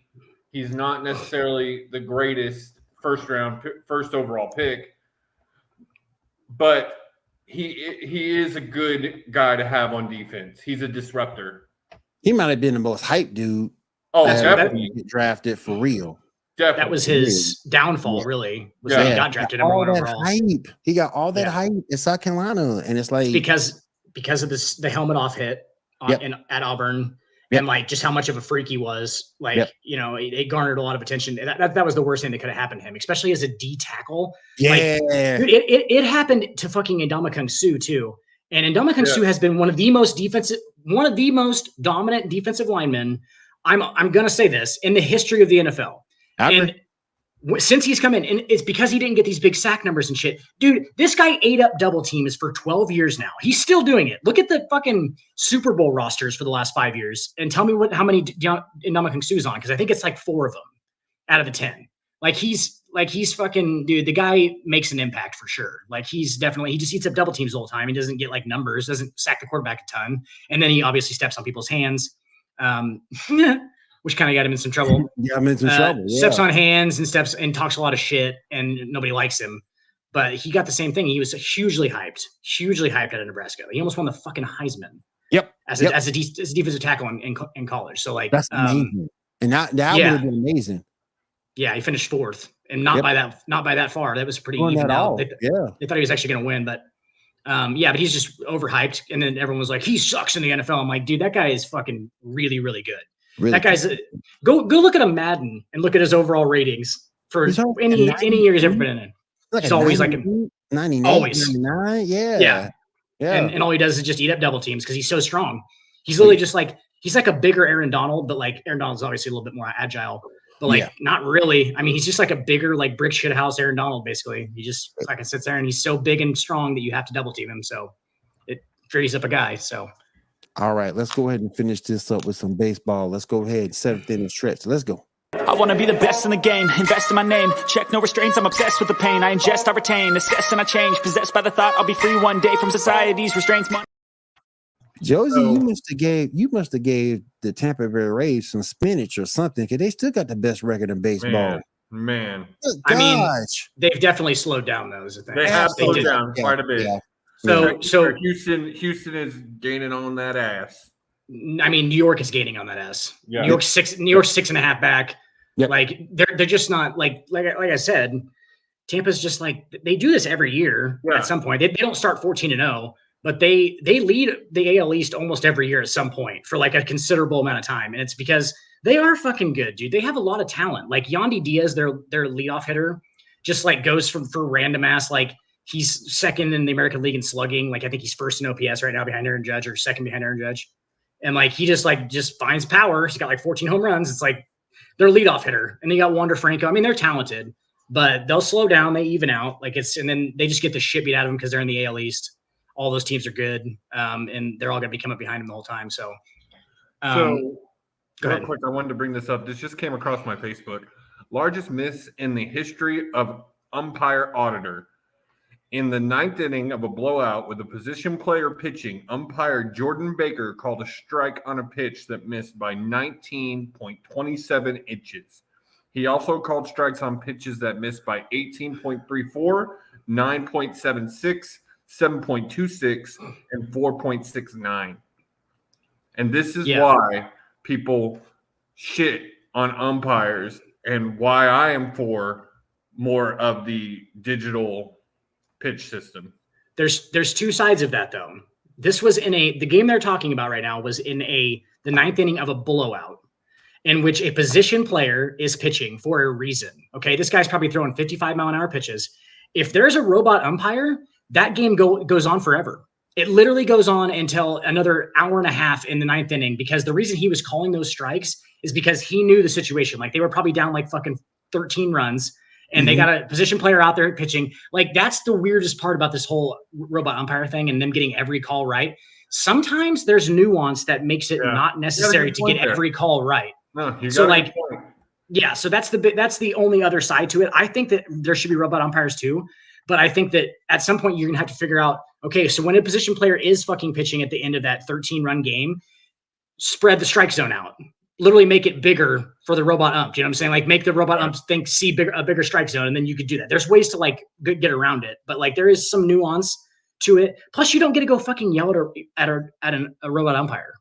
He's not necessarily the greatest first overall pick, but he is a good guy to have on defense. He's a disruptor. He might have been the most hyped dude. Oh, definitely get drafted for real. Definitely. That was his downfall, really. Was that he got drafted number 1 overall. Hype. He got all that hype in South Carolina, and it's like because of the helmet off hit at Auburn. And like just how much of a freak he was, like it garnered a lot of attention. That was the worst thing that could have happened to him, especially as a D tackle. Yeah, like, dude, it happened to fucking Ndamukong Suh too. And Ndamukong Suh has been one of the most dominant defensive linemen. I'm gonna say this in the history of the NFL. And since he's come in, and it's because he didn't get these big sack numbers and shit. Dude, this guy ate up double teams for 12 years now. He's still doing it. Look at the fucking Super Bowl rosters for the last 5 years and tell me how many Ndamukong Suh's on, because I think it's like 4 of them out of the 10. Like he's fucking, dude, the guy makes an impact for sure. Like he just eats up double teams all the time. He doesn't get like numbers, doesn't sack the quarterback a ton. And then he obviously steps on people's hands. Which kind of got him in some trouble. Steps on hands and talks a lot of shit, and nobody likes him. But he got the same thing. He was hugely hyped out of Nebraska. He almost won the fucking Heisman. Yep. As a defensive tackle in college. So like that's amazing. And that would have been amazing. Yeah, he finished 4th, and not by that far. That was pretty even out. They thought he was actually going to win, but. But he's just overhyped, and then everyone was like, he sucks in the NFL. I'm like, dude, that guy is fucking really, really good. Really that guy's go look at a Madden and look at his overall ratings for any year he's ever been in. He's always like a 99, always 99, yeah. And all he does is just eat up double teams because he's so strong. He's literally just like he's like a bigger Aaron Donald, but like Aaron Donald's obviously a little bit more agile, but like not really. I mean, he's just like a bigger like brick shit house Aaron Donald basically. He just fucking sits there and he's so big and strong that you have to double team him. So it frees up a guy. So. All right, let's go ahead and finish this up with some baseball. Let's go ahead, 7th inning stretch. Let's go. I want to be the best in the game, invest in my name, check no restraints, I'm obsessed with the pain, I ingest, I retain, assess and I change, possessed by the thought I'll be free one day from society's restraints. Josie, you must have gave the Tampa Bay Rays some spinach or something, because they still got the best record in baseball. Man, Good I mean, gosh. they've definitely slowed down though. Is the thing. they have Absolutely. slowed down Yeah, quite a bit. yeah. So Houston is gaining on that ass. I mean, New York is gaining on that ass. Yeah. New York's 6.5 back. Yep. Like they're just not like I said, Tampa's just like they do this every year Yeah. at some point. They don't start 14-0, but they lead the AL East almost every year at some point for like a considerable amount of time. And it's because they are fucking good, dude. They have a lot of talent. Like Yandy Diaz, their leadoff hitter, just like goes for random ass. Like he's second in the American League in slugging. Like I think he's first in OPS right now behind Aaron Judge or second behind Aaron Judge. And like he just finds power. He's got like 14 home runs. It's like their leadoff hitter. And they got Wander Franco. I mean, they're talented, but they'll slow down. They even out. And then they just get the shit beat out of them because they're in the AL East. All those teams are good. And they're all going to be coming behind them the whole time. So Real ahead. quick, I wanted to bring this up. This just came across my Facebook. Largest miss in the history of umpire auditor. In the 9th inning of a blowout with a position player pitching, umpire Jordan Baker called a strike on a pitch that missed by 19.27 inches. He also called strikes on pitches that missed by 18.34, 9.76, 7.26, and 4.69. And this is why people shit on umpires and why I am for more of the digital pitch system. There's two sides of that though. This was the game they're talking about right now was in the 9th inning of a blowout in which a position player is pitching for a reason. Okay, this guy's probably throwing 55-mile-an-hour pitches. If there's a robot umpire, that game goes on forever. It literally goes on until another hour and a half in the 9th inning because the reason he was calling those strikes is because he knew the situation. Like they were probably down like fucking 13 runs and they got a position player out there pitching. Like that's the weirdest part about this whole robot umpire thing and them getting every call right. Sometimes there's nuance that makes it not necessary to get every call right. No, so like, yeah, so that's the only other side to it. I think that there should be robot umpires too, but I think that at some point you're gonna have to figure out, okay, so when a position player is fucking pitching at the end of that 13-run game, spread the strike zone out. Literally make it bigger for the robot ump. You know what I'm saying? Like make the robot ump see a bigger strike zone, and then you could do that. There's ways to like get around it, but like there is some nuance to it. Plus, you don't get to go fucking yell at a robot umpire.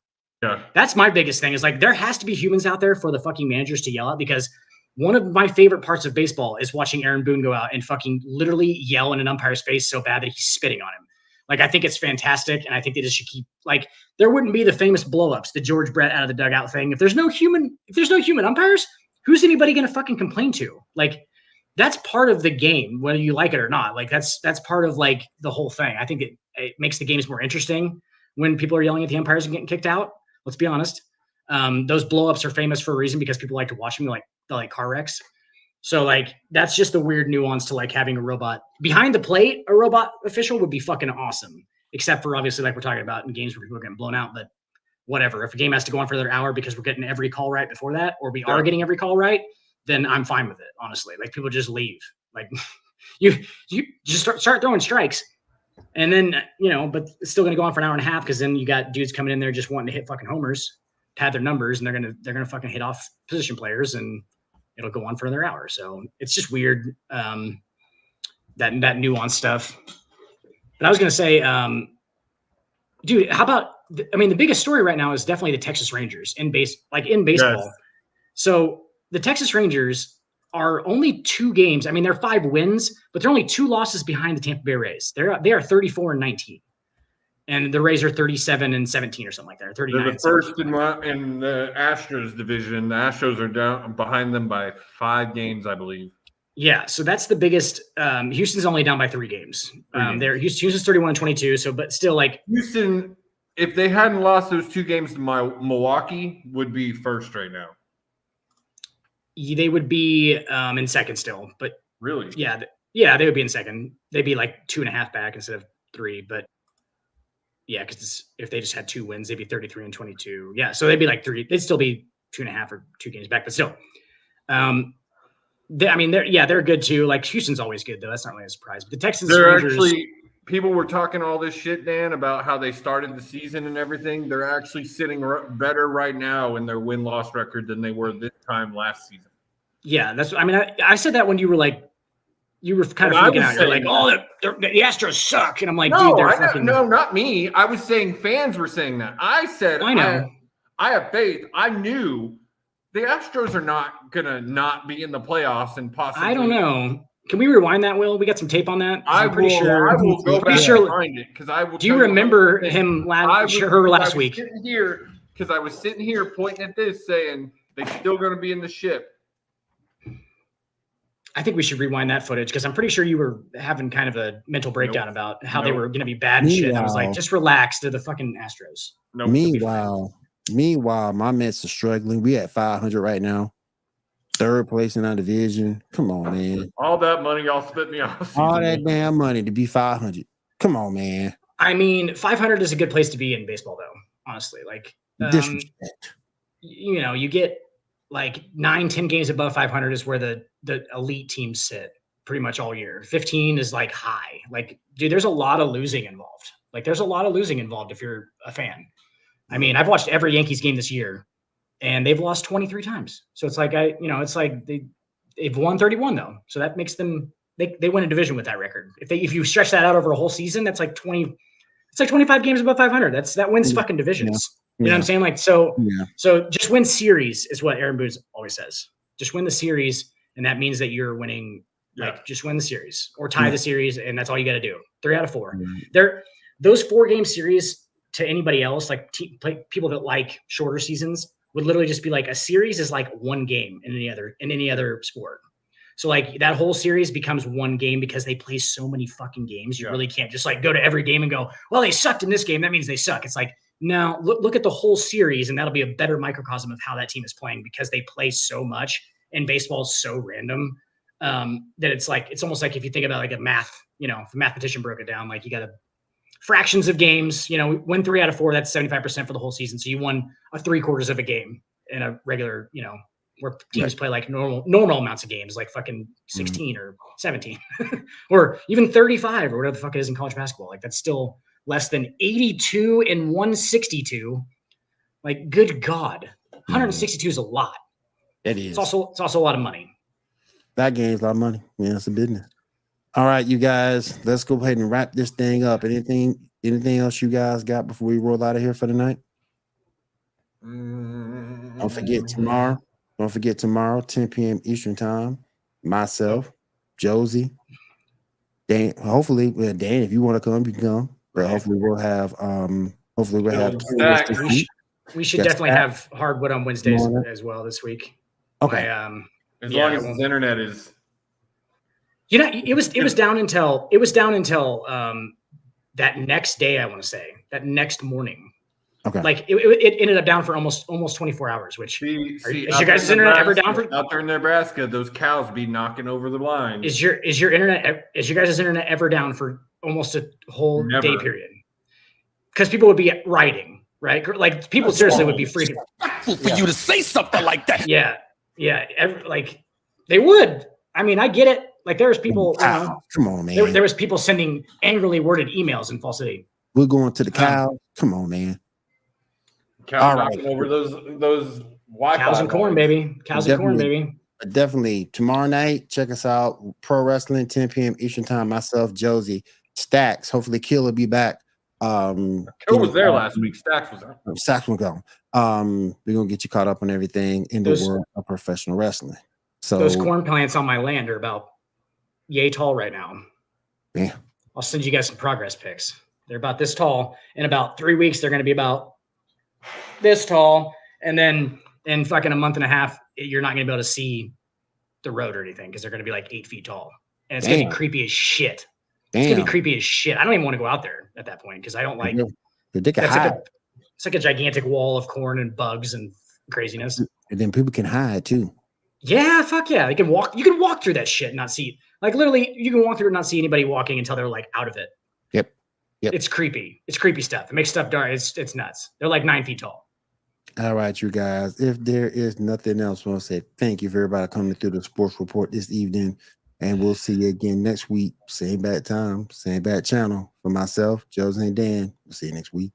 Yeah, that's my biggest thing. Is like there has to be humans out there for the fucking managers to yell at because one of my favorite parts of baseball is watching Aaron Boone go out and fucking literally yell in an umpire's face so bad that he's spitting on him. Like, I think it's fantastic, and I think they just should keep like there wouldn't be the famous blow-ups, the George Brett out of the dugout thing. If there's no human umpires, who's anybody gonna fucking complain to? Like, that's part of the game, whether you like it or not. Like, that's part of like the whole thing. I think it makes the games more interesting when people are yelling at the umpires and getting kicked out. Let's be honest. Those blow-ups are famous for a reason because people like to watch them. They like car wrecks. So like that's just the weird nuance to like having a robot behind the plate. A robot official would be fucking awesome, except for obviously like we're talking about in games where people are getting blown out. But whatever, if a game has to go on for another hour because we're getting every call right before that, or we are getting every call right, then I'm fine with it. Honestly, like people just leave. Like you just start throwing strikes, and then but it's still gonna go on for an hour and a half because then you got dudes coming in there just wanting to hit fucking homers, pad their numbers, and they're gonna fucking hit off position players and it'll go on for another hour. So it's just weird, that nuanced stuff. But I was going to say, dude, how about, the biggest story right now is definitely the Texas Rangers in baseball. Yes. So the Texas Rangers are only 2 games. I mean, they're 5 wins, but they're only 2 losses behind the Tampa Bay Rays. They are 34-19. And the Rays are 37-17 or something like that. 39. They're the first in the Astros division. The Astros are down behind them by 5 games, I believe. Yeah, so that's the biggest. Houston's only down by 3 games. Houston's 31-22. So, but still, like Houston, if they hadn't lost those 2 games to Milwaukee, would be first right now. They would be in second still, but really, yeah, they would be in second. They'd be like 2.5 back instead of 3, but. Yeah, because if they just had 2 wins, they'd be 33-22. Yeah, so they'd be like 3. They'd still be 2.5 or 2 games back, but still. They're good too. Like Houston's always good though. That's not really a surprise. But the Texans, people were talking all this shit, Dan, about how they started the season and everything. They're actually sitting better right now in their win-loss record than they were this time last season. Yeah, that's. I mean, I said that when you were like, you were kind of And I freaking was out. You're like, saying oh, the Astros suck, and I'm like, dude, No, they're fucking. no, not me. I was saying fans were saying that. I said I know. I have faith. I knew the Astros are not gonna not be in the playoffs and possibly. I don't know. Can we rewind that, Will? We got some tape on that. I I'm pretty sure. I will go pretty back sure. and find it because I will. Do you tell remember 100%. him last week? Sitting here because I was sitting here pointing at this, saying they're still going to be in the ship. I think we should rewind that footage because I'm pretty sure you were having kind of a mental breakdown about how they Nope. were going to be bad and shit. And I was like, just relax. They're the fucking Astros. No. Meanwhile, my Mets are struggling. We at 500 right now. Third place in our division. Come on, man. All that money y'all spent me off. All that damn money to be 500. Come on, man. I mean, 500 is a good place to be in baseball, though. Honestly, like, Disrespect. you know, you get like 9-10 games above 500 is where the elite teams sit pretty much all year. 15 is like high. Like, dude, there's a lot of losing involved. Like, there's a lot of losing involved if you're a fan. I mean, I've watched every Yankees game this year, and they've lost 23 times. So it's like it's like they've won 31 though. So that makes them they win a division with that record. If you stretch that out over a whole season, that's like 20. It's like 25 games above 500. That wins fucking divisions. You know what I'm saying? Like so just win series is what Aaron Boone always says. Just win the series, and that means that you're winning. Like just win the series or tie the series, and that's all you got to do. 3 out of 4. Those 4-game series to anybody else, like people that like shorter seasons, would literally just be like a series is like 1 game in any other sport. So like that whole series becomes 1 game because they play so many fucking games. You really can't just like go to every game and go, well, they sucked in this game. That means they suck. It's like, no, look at the whole series, and that'll be a better microcosm of how that team is playing because they play so much and baseball is so random that it's almost like if you think about like a math, if a mathematician broke it down, like you got to fractions of games, win 3 out of 4, that's 75% for the whole season. So you won a 3/4 of a game in a regular, where teams play like normal amounts of games, like fucking 16 or 17 or even 35 or whatever the fuck it is in college basketball. Like that's still less than 82 and 162. Like, good God, 162 is a lot. It is. It's also a lot of money. That game's a lot of money. Yeah, it's a business. All right, you guys, let's go ahead and wrap this thing up. Anything else you guys got before we roll out of here for the night? Don't forget tomorrow, 10 p.m. Eastern time. Myself, Josie, Dan. Hopefully, Dan, if you want to come, you can come. But hopefully we'll have we should definitely have hardwood on Wednesdays as well this week. Okay. As long as his internet is. It was down until that next day. I want to say that next morning. Okay. Like it ended up down for almost 24 hours. Which is your guys' internet ever down for? Out there in Nebraska, those cows be knocking over the line. Is your guys' internet ever down for almost a whole day period? Because people would be rioting, right? Like people seriously would be freaking. For you to say something like that. Yeah. Like they would. I mean, I get it. Like there was people. Come on, man. There was people sending angrily worded emails in Fall City. We're going to the cows. Come on, man. Cows knocking over those Wi-Fi cows and corn, baby. Cows and corn, baby. Definitely. Tomorrow night, check us out. Pro Wrestling, 10 p.m. Eastern time. Myself, Josie, Stacks. Hopefully, Kill will be back. Kill was there last week. Stacks was there. Stacks will go. We're gonna get you caught up on everything in the world of professional wrestling. So those corn plants on my land are about yay tall right now. Yeah. I'll send you guys some progress pics. They're about this tall. In about 3 weeks, they're going to be about this tall. And then in fucking a month and a half, you're not going to be able to see the road or anything because they're going to be like 8 feet tall. And it's going to be creepy as shit. It's going to be creepy as shit. I don't even want to go out there at that point because I don't like it's like a gigantic wall of corn and bugs and craziness. And then people can hide too. Yeah, fuck yeah. You can walk through that shit and not see. Like literally, you can walk through and not see anybody walking until they're like out of it. Yep. It's creepy. It's creepy stuff. It makes stuff dark. It's nuts. They're like 9 feet tall. All right, you guys. If there is nothing else, I want to say thank you for everybody coming through the Sports Report this evening. And we'll see you again next week. Same bad time, same bad channel. For myself, Josie and Dan. We'll see you next week.